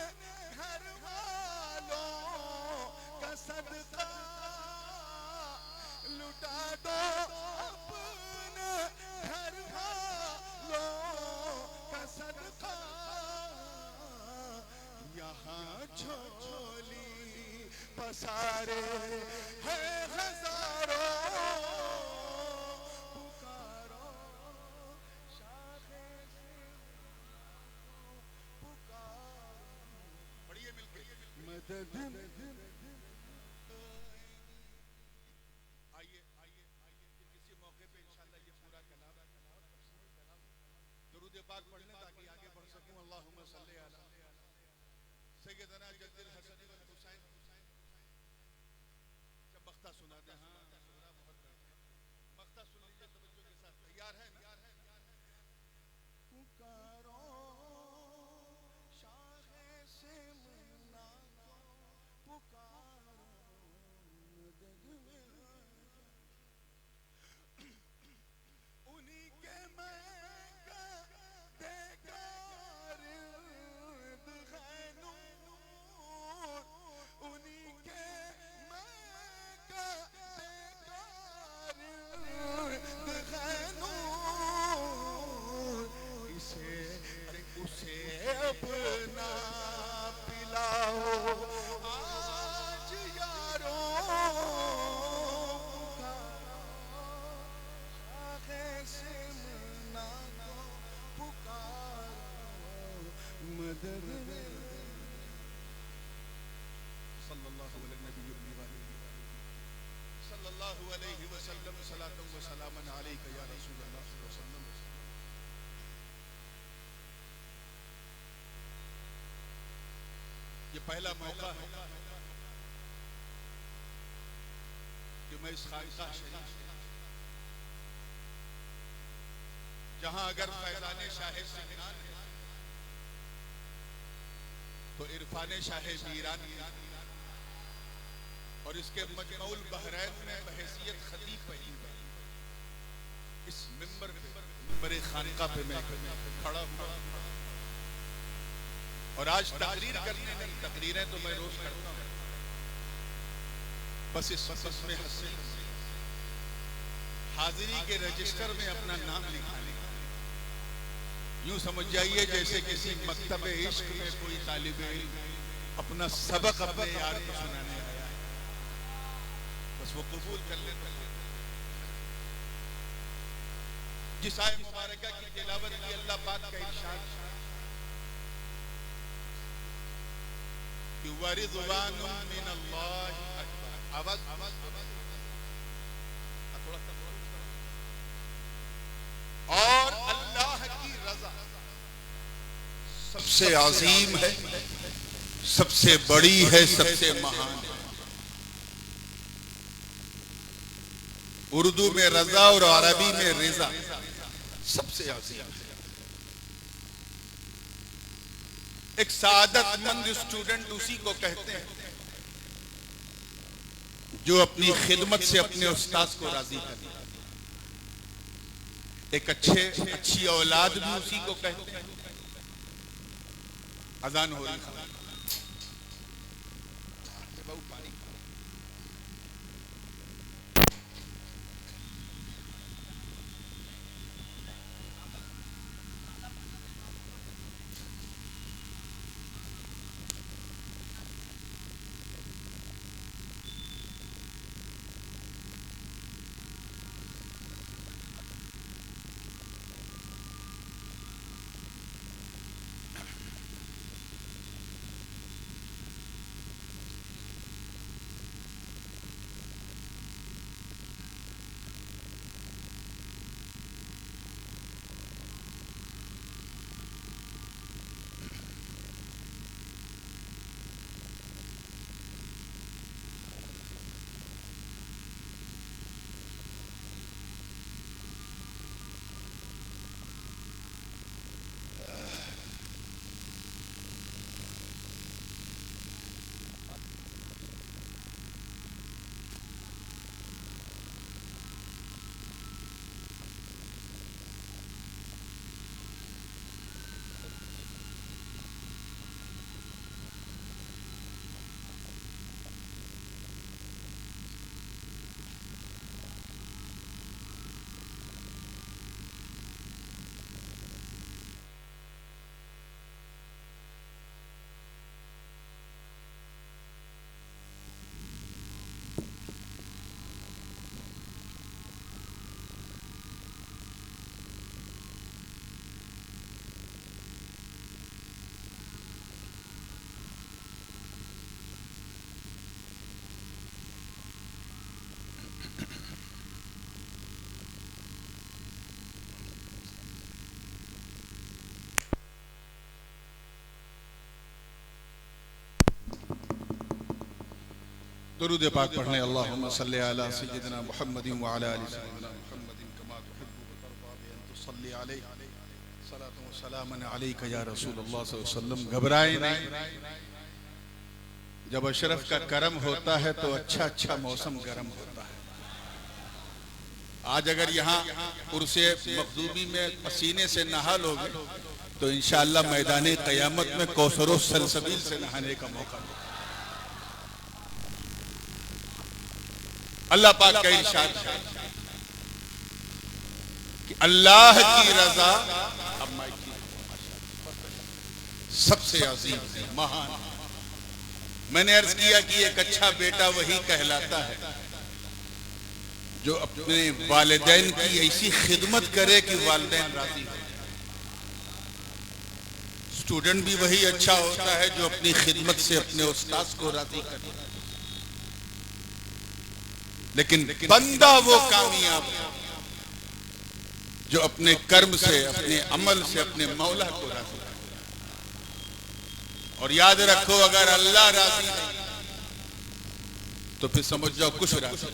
घर वालों का सदका, लुटा दो अपने घर वालों का सदका। यहाँ झोली पसारे है हजारों पुकारो शाखे से पुकारो आइए किसी मौके पे इंशाल्लाह ये पूरा कलाम दरूद पाक पढ़ लें ताकि आगे बढ़ सकूं। अल्लाहुम्मा सल्ली अला सय्यदना जद्दिल हसन वल हुसैन। जब मख्ता सुना दे, हाँ मख्ता सुन लीजिए तवज्जो के साथ। तैयार है ना? पुकारो शाहे से मन्ना को, पुकारो मदद में उन्हीं के मैं का बेकार खैनूर, उन्हीं के मैं का बेकार खैनूर, इसे उसे अपना पिलाओ आज यारो, से मना को पुकारो मदद में। सल्लल्लाहु अलैहि वसल्लम सलातन व सलामन अलैका या रसूल अल्लाह सल्लल्लाहु अलैहि वसल्लम। ये पहला मौका है कि मैं इस खानकाह शरीफ जहां अगर फैजाने शाहे सिकरान है तो इरफाने शाहे मीरान और इसके मजमऊल बहरैन में बहैसियत खतीब पहली बार इस मिंबर पे, मिंबर खानका पे मैं खड़ा हुआ। और आज तकरीर करने नहीं, तकरीरें तो मैं रोज करता हूँ, बस इस में हंसे हाजिरी के रजिस्टर में अपना नाम लिखाने, यूं समझ जाइए जैसे किसी मकतबे इश्क में कोई तालिबे इल्म अपना सबक अपने यार को सुनाने आया है, बस वो कबूल कर लेता है। जिस आय मुबारका की तिलावत की अल्लाह पाक का इरशाद कि वरिज़वानुम मिनल्लाहि अकबर, आवाज थोड़ा और अल्लाह की रजा सबसे अजीम है, सबसे बड़ी है, सबसे महान है। उर्दू में रजा और अरबी में रिजा सबसे अजीम है। एक सादतमंद स्टूडेंट उसी को कहते हैं जो अपनी खिदमत से अपने उस्ताद को राजी करे। एक अच्छी औलाद भी उसी को कहते हैं। अजान हो रही है। दुरूद पाक पढ़ने अल्लाहुम्मा सल्ली अला सय्यिदिना मुहम्मदिन व अला आलि सय्यिदिना मुहम्मदिन कमा तुहिब्बु व तर्दा बि अन तुसल्ली अलैहि सलातु व सलामन अलैका या रसूलल्लाह सल्लल्लाहु अलैहि वसल्लम। घबराए नहीं, जब अशरफ का करम होता है तो अच्छा अच्छा मौसम गर्म होता है। आज अगर यहाँ उर्से मखदूमी में पसीने से नहा लोगे तो इंशाअल्लाह मैदान क़यामत में कौसर व सलसबील से नहाने का मौका मिलेगा। अल्लाह पाक का इरशाद है कि अल्लाह की रजा सबसे अजीम महान। मैंने अर्ज किया कि एक अच्छा बेटा वही कहलाता है जो अपने वालिदैन की ऐसी खिदमत करे कि वालिदैन राजी हो। स्टूडेंट भी वही अच्छा होता है जो अपनी खिदमत से अपने उस्ताद को राजी करे। लेकिन बंदा वो कामयाब जो अपने कर्म से, अपने अमल से अपने मौला को राजी करे। और याद रखो, अगर अल्लाह राजी नहीं तो फिर समझ जाओ कुछ राजी,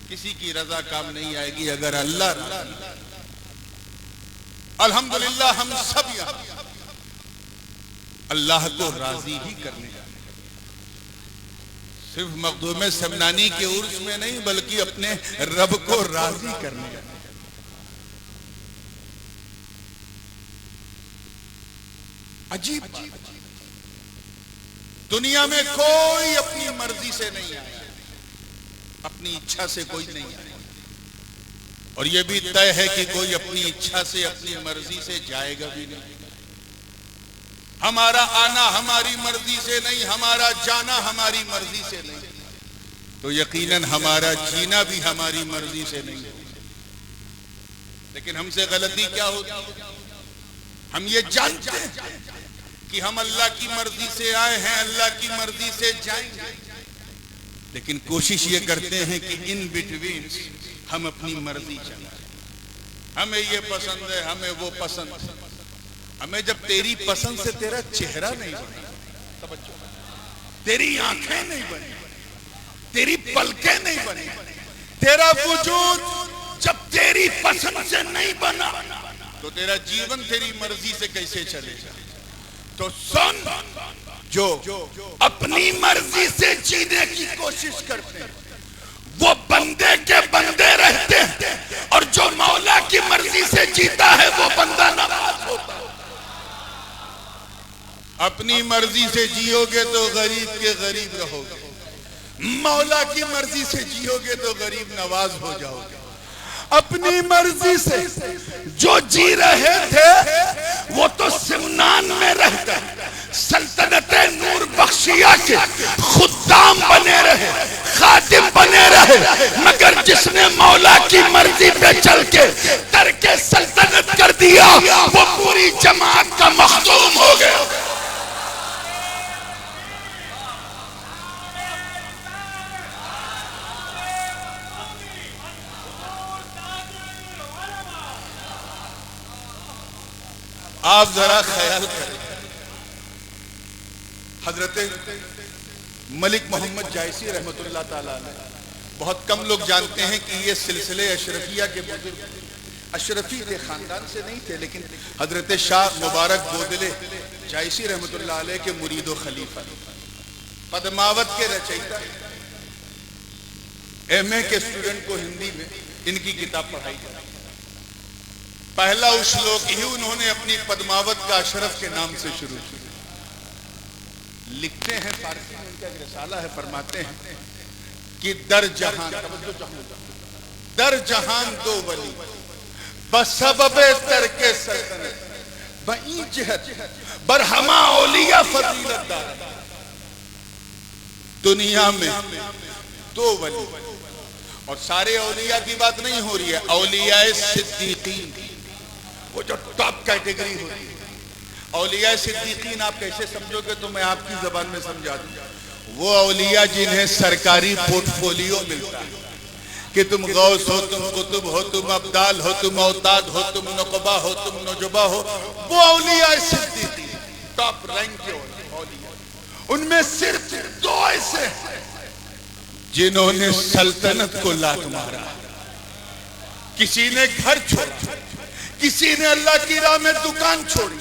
किसी की रजा काम नहीं आएगी। अगर अल्लाह राजी, अल्हम्दुलिल्लाह हम सब यहाँ अल्लाह को राजी ही करने का, सिर्फ मखदूम समनानी के उर्स में नहीं बल्कि अपने रब को राजी करने का। अजीब दुनिया में कोई अपनी मर्जी से नहीं आया, अपनी इच्छा से कोई नहीं आया। और यह भी तय है कि कोई अपनी इच्छा से, अपनी मर्जी से जाएगा भी नहीं। हमारा आना हमारी मर्जी से नहीं, हमारा जाना हमारी मर्जी से नहीं, तो यकीनन हमारा जीना भी हमारी मर्जी से नहीं। लेकिन हमसे गलती क्या होती है, हम ये जानते हैं कि हम अल्लाह की मर्जी से आए हैं, अल्लाह की मर्जी से जाएंगे, लेकिन कोशिश ये करते हैं कि इन बिटवीन हम अपनी मर्जी चलाएं। हमें ये पसंद है, हमें वो पसंद है। हमें जब तेरी पसंद से तेरा चेहरा नहीं बना, तेरी आंखें नहीं बनी, तेरी पलकें नहीं बनी, तेरा वजूद जब तेरी पसंद से नहीं बना तो तेरा जीवन तेरी मर्जी से कैसे चलेगा। तो सुन, जो अपनी मर्जी से जीने की कोशिश करते हैं वो बंदे के बंदे रहते हैं, और जो मौला की मर्जी से जीता है वो बंदा नवाज होता है। अपनी मर्जी से जियोगे तो गरीब के गरीब रहोगे, मौला की मर्जी से जियोगे तो गरीब नवाज हो जाओगे। अपनी मर्जी से जो जी रहे थे वो तो सिमनान में रहते सल्तनत नूर बख्शिया के खुद्दाम बने रहे, खादिम बने रहे, मगर जिसने मौला की मर्जी पे चल के तरके सल्तनत कर दिया वो पूरी जमात का मखदूम हो गया। आप जरा ख्याल करें, हजरत मलिक मोहम्मद जायसी रहमतुल्लाह ताला अलैह, बहुत कम लोग जानते हैं कि ये सिलसिले अशरफिया के बुजुर्ग अशरफी के खानदान से नहीं थे, लेकिन हजरत शाह मुबारक बोदले जायसी रहमतुल्लाह अलैह के मुरीद व खलीफा, पद्मावत के रचयिता, MA के स्टूडेंट को हिंदी में इनकी किताब पढ़ाई जाती। पहला श्लोक ही उन्होंने अपनी पद्मावत का अशरफ के नाम से शुरू किया। लिखते हैं, फारसी में उनका एक रिसाला है, फरमाते हैं कि दर जहान दो वली बसबबे तरके सल्तनत बई जहत बरहमा औलिया फजीलत दार। दुनिया में दो वली, और सारे औलिया की बात नहीं हो रही है, औलिया सिद्दीकीन, वो जो टॉप कैटेगरी होती है। औलिया सिद्दीकीन आप कैसे समझोगे तो मैं आपकी जबान में समझा दूं। वो औलिया जिन्हें सरकारी पोर्टफोलियो मिलता है कि तुम गौस हो, तुम कुतुब हो, तुम अब्दाल हो, तुम औताद हो, तुम नुकबा हो, तुम नुजुबा हो, वो औलिया सिद्दीकीन टॉप रैंक के औलिया। उनमें सिर्फ दो ऐसे हैं जिन्होंने सल्तनत को लात मारा, किसी ने घर छोड़ा, किसी ने अल्लाह की राह में दुकान छोड़ी,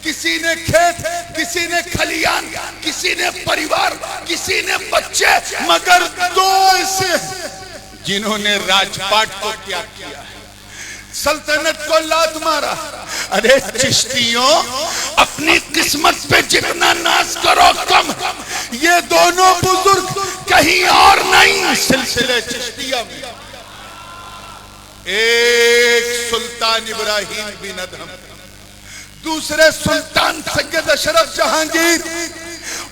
किसी ने खेत, किसी ने खलियान, किसी ने परिवार, किसी ने बच्चे, मगर दो ऐसे जिन्होंने राजपाट को त्याग किया, सल्तनत को लात मारा। अरे चिश्तियों, अपनी किस्मत पे जितना नाज करो कम, ये दोनों बुजुर्ग कहीं और नहीं, सिलसिले चिश्तिया में। एक सुल्तान इब्राहिम बिन अदहम, दूसरे सुल्तान सैयद अशरफ जहांगीर,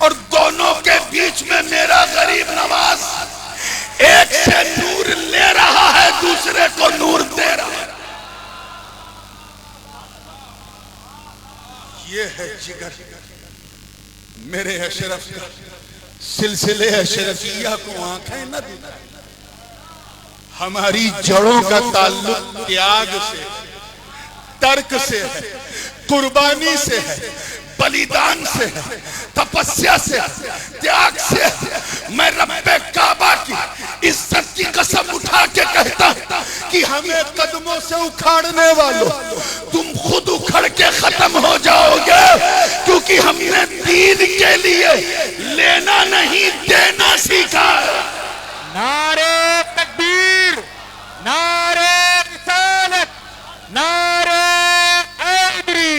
और दोनों के बीच में मेरा गरीब नवाज एक से नूर ले रहा है, दूसरे को नूर दे रहा है। ये है जिगर मेरे अशरफ का। सिलसिले अशरफिया को आंखें न दिखाए। हमारी जड़ों का ताल्लुक त्याग से, तर्क से है, कुर्बानी से है, बलिदान से है, तपस्या से, त्याग से। मैं रब्बे काबा की इज्जत की कसम उठा के कहता कि हमें कदमों से उखाड़ने वालों, तुम खुद उखड़ के खत्म हो जाओगे, क्योंकि हमने दीन के लिए लेना नहीं देना सीखा। नारे तकबीर, नारे रिसालत, नारे हैदरी,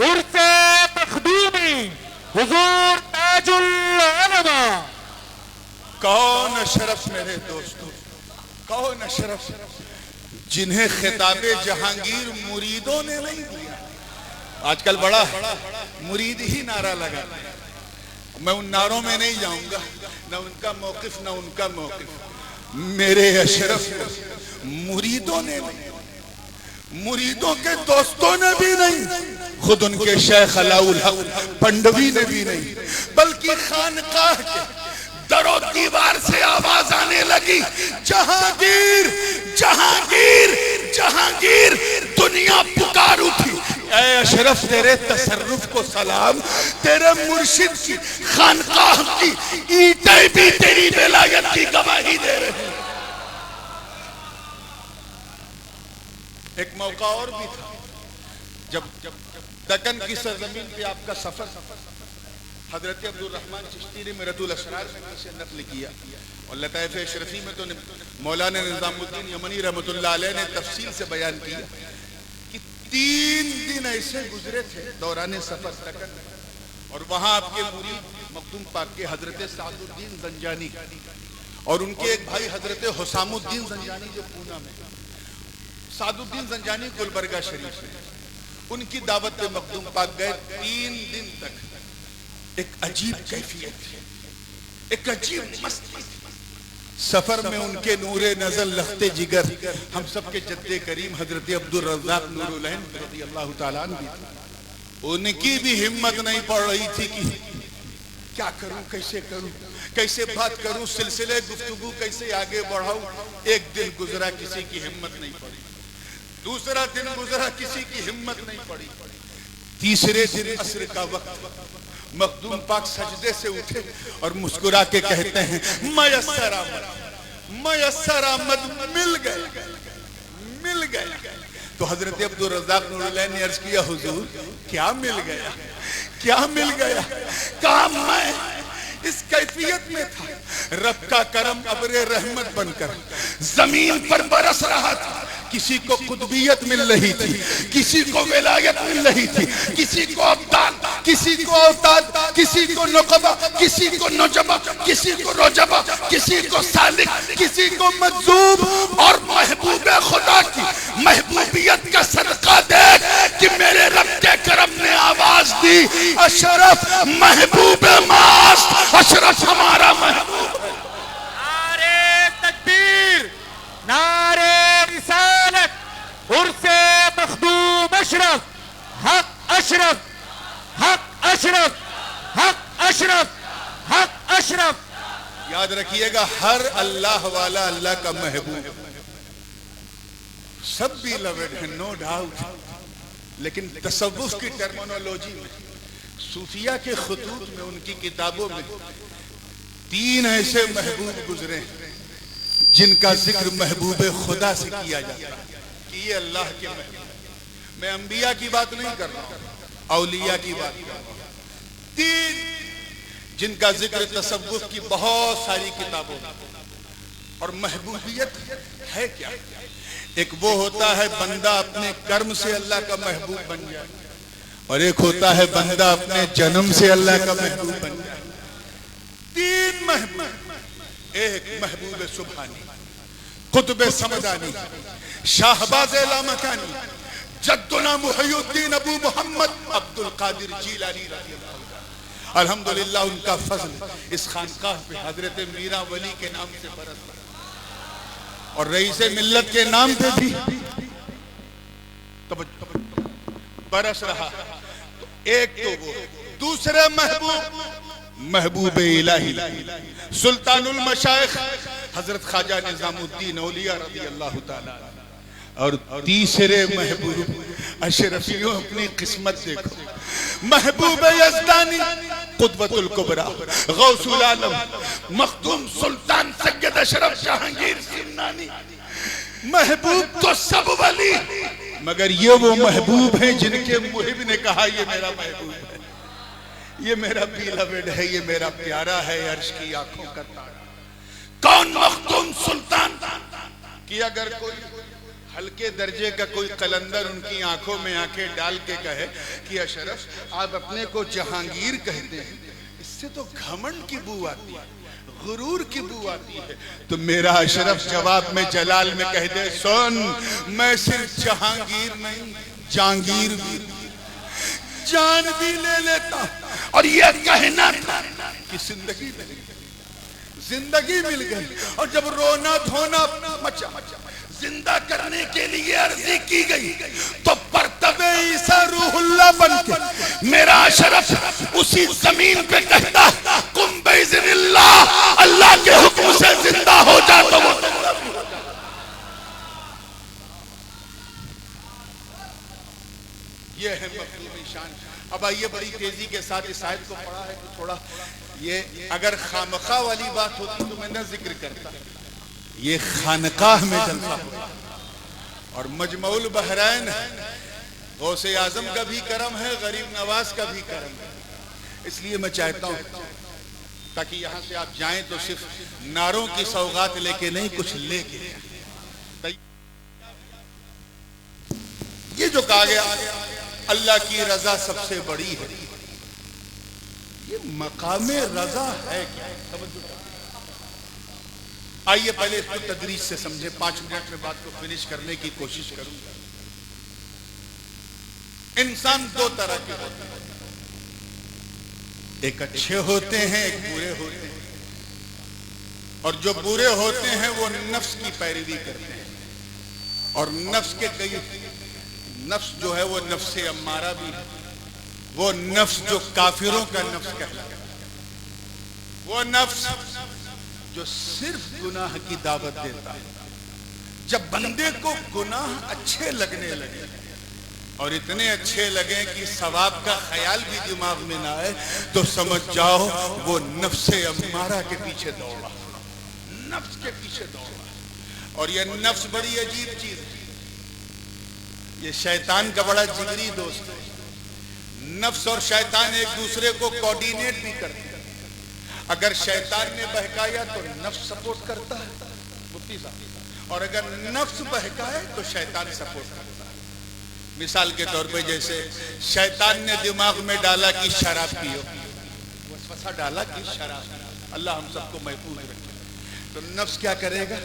उर्से मखदूमी, हुजूर ताजुल उलमा। कौन अशरफ मेरे दोस्तों, कौन अशरफ जिन्हें खिताबे जहांगीर मुरीदों ने नहीं दिया। आजकल बड़ा मुरीद ही नारा लगा। मैं उन नारों में नहीं जाऊंगा, न उनका मौकिफ न उनका मौकिफ। मेरे अशरफ मुरीदों ने नहीं, मुरीदों के दोस्तों ने भी नहीं, खुद उनके शेख अलाउल हक पंडवी ने भी नहीं, बल्कि खानकाह के दरो दीवार से आवाज आने लगी, जहांगीर जहांगीर जहांगीर। दुनिया पुकार उठी। ऐ अशरफ, तेरे तसर्रुफ को सलाम, तेरे मुर्शिद की खानकाह की ईंटें भी तेरी विलायत की गवाही दे रहे हैं। एक मौका और भी था जब दक्कन की सरजमीन पे आपका सफर हजरत अब्दुल रहमान चिश्ती ने मिरतुल असरार में से नकल किया, और लताइफ अशरफी में तो मौलाना निजामुद्दीन यमनी रहमतुल्लाह अलैह ने तफसील से बयान किया कि 3 दिन ऐसे गुजरे थे दौरान सफर दक्कन, और वहां आपके मुरीद मखदूम पाक के हजरत सादुद्दीन जंजानी और उनके एक भाई हजरत हुसामुद्दीन जंजानी जो पूना में, सादुद्दीन जंजानी गुलबर्गा शरीफ में, उनकी दावत पे मखदूम पाक गए। 3 दिन तक एक अजीब कैफियत थी, एक अजीब मस्ती। सफर में उनके नूरे नजर लखते जिगर हम सबके जद्दे करीम हजरत अब्दुल रज़्ज़ाक़ नूरुल ऐन रज़ी अल्लाह ताला अन्हु, उनकी भी हिम्मत नहीं पड़ रही थी कि क्या करूं, कैसे करूं, कैसे बात करूं, सिलसिले गुफ्तगू कैसे आगे बढ़ाऊं। एक दिन गुजरा, किसी की हिम्मत नहीं पड़ी। दूसरा दिन गुजरा, किसी की हिम्मत नहीं पड़ी। तीसरे दिन असर का वक्त, मखदूम पाक सजदे से उठे और मुस्कुरा के कहते हैं, मयस्सर आमद, मयस्सर आमद, मिल गए, मिल गए। तो हजरत अब्दुल रज़्ज़ाक़ नूरुल ऐन ने अर्ज किया, हुजूर क्या मिल गया, क्या मिल गया? कहा मैं इस कैफियत में था, रब का करम अबरे रहमत बनकर जमीन पर बरस रहा था। किसी को कुतुबियत मिल रही थी, किसी को विलायत मिल रही थी, किसी को अब्दाल, किसी को औताद, किसी को नुकबा, किसी को नजबा, किसी को रोजबा, किसी को सालिक, किसी को मजूब। और महबूब खुदा की महबूबियत का सदका दे कि मेरे रब के करम ने आवाज दी, अशरफ महबूब मास्त, अशरफ हमारा महबूब। नारे तकबीर, नारे रिसालत, उर्से मखदूम अशरफ, हक अशरफ, हक अशरफ, हक अशरफ, हक अशरफ। याद रखिएगा, हर अल्लाह वाला अल्लाह का महबूब। सब भी लवेड है, नो डाउट, लेकिन तसव्वुफ की टर्मिनोलॉजी में, सूफिया के खुतूत में, उनकी किताबों में तीन ऐसे महबूब गुजरे हैं जिनका जिक्र महबूब खुदा से किया जाता है कि ये अल्लाह के महबूब। मैं अंबिया की बात नहीं कर रहा हूं, औलिया की बात कर रहा हूं। तीन जिनका जिक्र तसव्वुफ की बहुत सारी किताबों में। और महबूबियत है क्या? एक वो होता है बंदा अपने कर्म से अल्लाह का महबूब बन जाए, और एक होता है बंदा अपने जन्म से अल्लाह का महबूब बन जाए। तीन महबूब। एक महबूब सुभानी, कुतुब समदानी, शाहबाज लामकानी, जद्दुना मुहय्युद्दीन अबू मोहम्मद अब्दुल कादिर जीलानी रज़ी अल्लाह अन्हु। अल्हम्दुलिल्लाह उनका फजल इस खानकाह पे हजरत मीरा वली के नाम से बरस रहा और रईस मिल्लत के नाम पे भी बरस रहा। तो एक तो वो, दूसरे महबूब इलाही सुल्तानुल मशाइख हजरत ख्वाजा निजामुद्दीन औलिया रज़ी अल्लाह तआला, और तीसरे महबूब अशरफियों अपनी किस्मत देखो, महबूब यज़दानी कुतबतुल कुबरा गौसुल आलम मखदूम सुल्तान सैयद अशरफ जहांगीर सिन्नानी। महबूब तो सब वली, मगर ये वो महबूब हैं जिनके मुहिब ने कहा ये मेरा महबूब है, ये मेरा बीलवेड है, ये मेरा प्यारा है, अर्श की आंखों का तारा। कौन? मखदूम सुल्तान की अगर कोई हल्के दर्जे का कोई कलंदर उनकी आंखों में आंखें डाल के कहे कि अशरफ आप अपने को जहांगीर कहते हैं, इससे तो घमंड की बू आती है, गुरूर की बू आती है। तो मेरा अशरफ जवाब में जलाल में कह दे, सुन मैं सिर्फ जहांगीर नहीं जहांगीर भी, जान भी ले लेता। और ये कहना था कि जिंदगी मिल गई, और जब रोना धोना मचा जिंदा करने के लिए अर्जी की गई तो परतबे ईसा रूहुल्लाह बनके मेरा अशरफ उसी जमीन पे कहता कुम बिइज़्निल्लाह, अल्लाह के हुक्म से जिंदा हो जा। तो वो ये है मखलूक़ शान। अब आइए बड़ी तेजी के साथ इस आयत को पढ़ा है तो थोड़ा ये अगर खामखा वाली बात होती तो मैं न जिक्र करता। ये खानकाह में जलसा हुआ और मजमऊल बहरैन है, गौसे आजम का भी करम है, गरीब नवाज का भी करम है। इसलिए मैं चाहता हूं ताकि यहां से आप जाएं तो सिर्फ नारों की सौगात लेके नहीं, कुछ लेके। ये जो कहा गया अल्लाह की रजा सबसे बड़ी है, ये मकामे रजा है क्या? आइए पहले इसको तदरीज से समझे, 5 मिनट में बात को फिनिश करने की कोशिश करूंगा। इंसान दो तरह के होते हैं, एक अच्छे होते हैं, एक बुरे होते हैं। और जो बुरे होते हैं वो नफ्स की पैरवी करते हैं, और नफ्स के कई नफ्स जो है वो नफ्से अम्मारा भी है, वो नफ्स जो काफिरों का नफ्स कहलाता है, वो नफ्स जो सिर्फ गुनाह की दावत देता है। जब बंदे को गुनाह अच्छे लगने लगे और इतने अच्छे लगे कि सवाब का ख्याल भी दिमाग में ना आए, तो समझ जाओ वो नफ्से अम्मारा के पीछे दौड़ा, नफ्स के पीछे दौड़ा। और ये नफ्स बड़ी अजीब चीज है, ये शैतान का बड़ा जिगरी दोस्त है। नफ्स और शैतान एक दूसरे को कोऑर्डिनेट भी करते हैं। अगर शैतान ने बहकाया तो नफ्स सपोर्ट करता है, मुफ्ती साहब, और अगर नफ्स बहकाए तो शैतान सपोर्ट करता है। मिसाल के तौर पे जैसे शैतान ने दिमाग में डाला कि शराब पियो, वसवसा डाला कि शराब, अल्लाह हम सबको महफूज रखे, तो नफ्स क्या करेगा?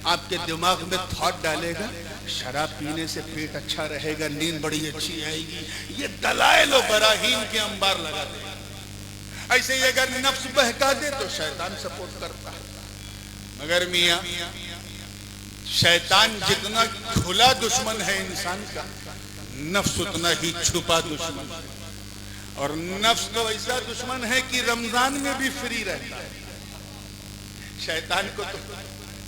आपके दिमाग में थॉट डालेगा शराब पीने से पेट अच्छा रहेगा, नींद बड़ी अच्छी आएगी, ये दलाइल और बराहीन के अंबार लगा देगा। ऐसे ही अगर नफ्स बहका दे तो शैतान सपोर्ट करता है। मगर मियां शैतान जितना खुला दुश्मन है इंसान का, नफ्स उतना ही छुपा दुश्मन है। और नफ्स तो ऐसा दुश्मन है कि रमजान में भी फ्री रहता है। शैतान को तो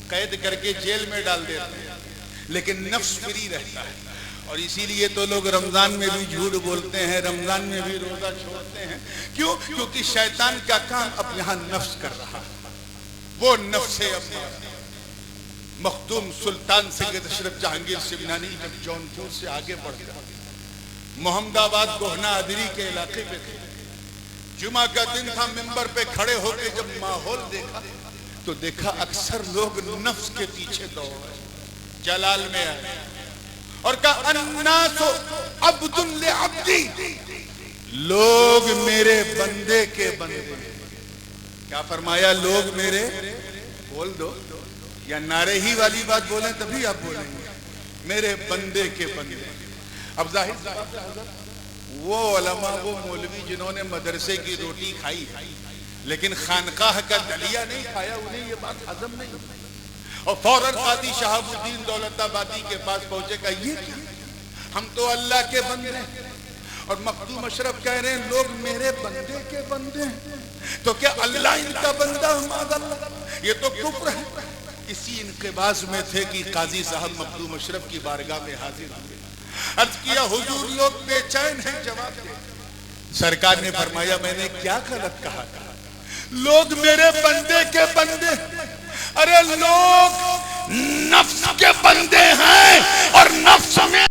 कैद करके जेल में डाल देते हैं, लेकिन नफ्स फ्री रहता है। और इसीलिए तो लोग रमजान में भी झूठ बोलते हैं, रमजान में भी रोजा छोड़ते हैं। क्यों? क्योंकि शैतान का काम अब यहाँ नफ्स कर रहा है। वो नफ्स है मखदूम सुल्तान सैयद अशरफ जहांगीर शिवनानी जब जौनपुर से आगे बढ़ गए, मोहम्मदाबाद गोहना अदरी के इलाके पे थे, जुमा का दिन था, मिंबर पे खड़े होकर जब माहौल देखा तो देखा अक्सर लोग नफ्स के पीछे दौड़ रहे। जलाल में आए और कहा अन्नासु अब्दुल ले अब्दी, लोग मेरे बंदे के बंदे। क्या फरमाया? लोग मेरे, बोल दो या नारे ही वाली बात बोलें तभी आप बोलेंगे, मेरे बंदे के बंदे। अब जाहिर वो उलमा, वो मौलवी जिन्होंने मदरसे की रोटी खाई लेकिन खानकाह का दलिया नहीं खाया, उन्हें ये बात हजम नहीं। और फौरन कादी शहाबुद्दीन दौलताबादी के पास पहुंचे, का ये क्या? हम तो अल्लाह के बंदे हैं। और मखदूम अशरफ कह रहे हैं लोग मेरे बंदे के बंदे हैं, तो क्या अल्लाह इनका बंदा? ये तो कुफ्र है। इसी इनकबाज में थे कि काजी साहब मखदूम अशरफ की बारगाह में हाजिर हुए। अर्ज किया हुजूर लोग बेचैन हैं, जवाब दे। सरकार ने फरमाया मैंने क्या गलत कहा? लोग मेरे बंदे के बंदे। अरे लोग नफ्स के बंदे हैं और नफ्स में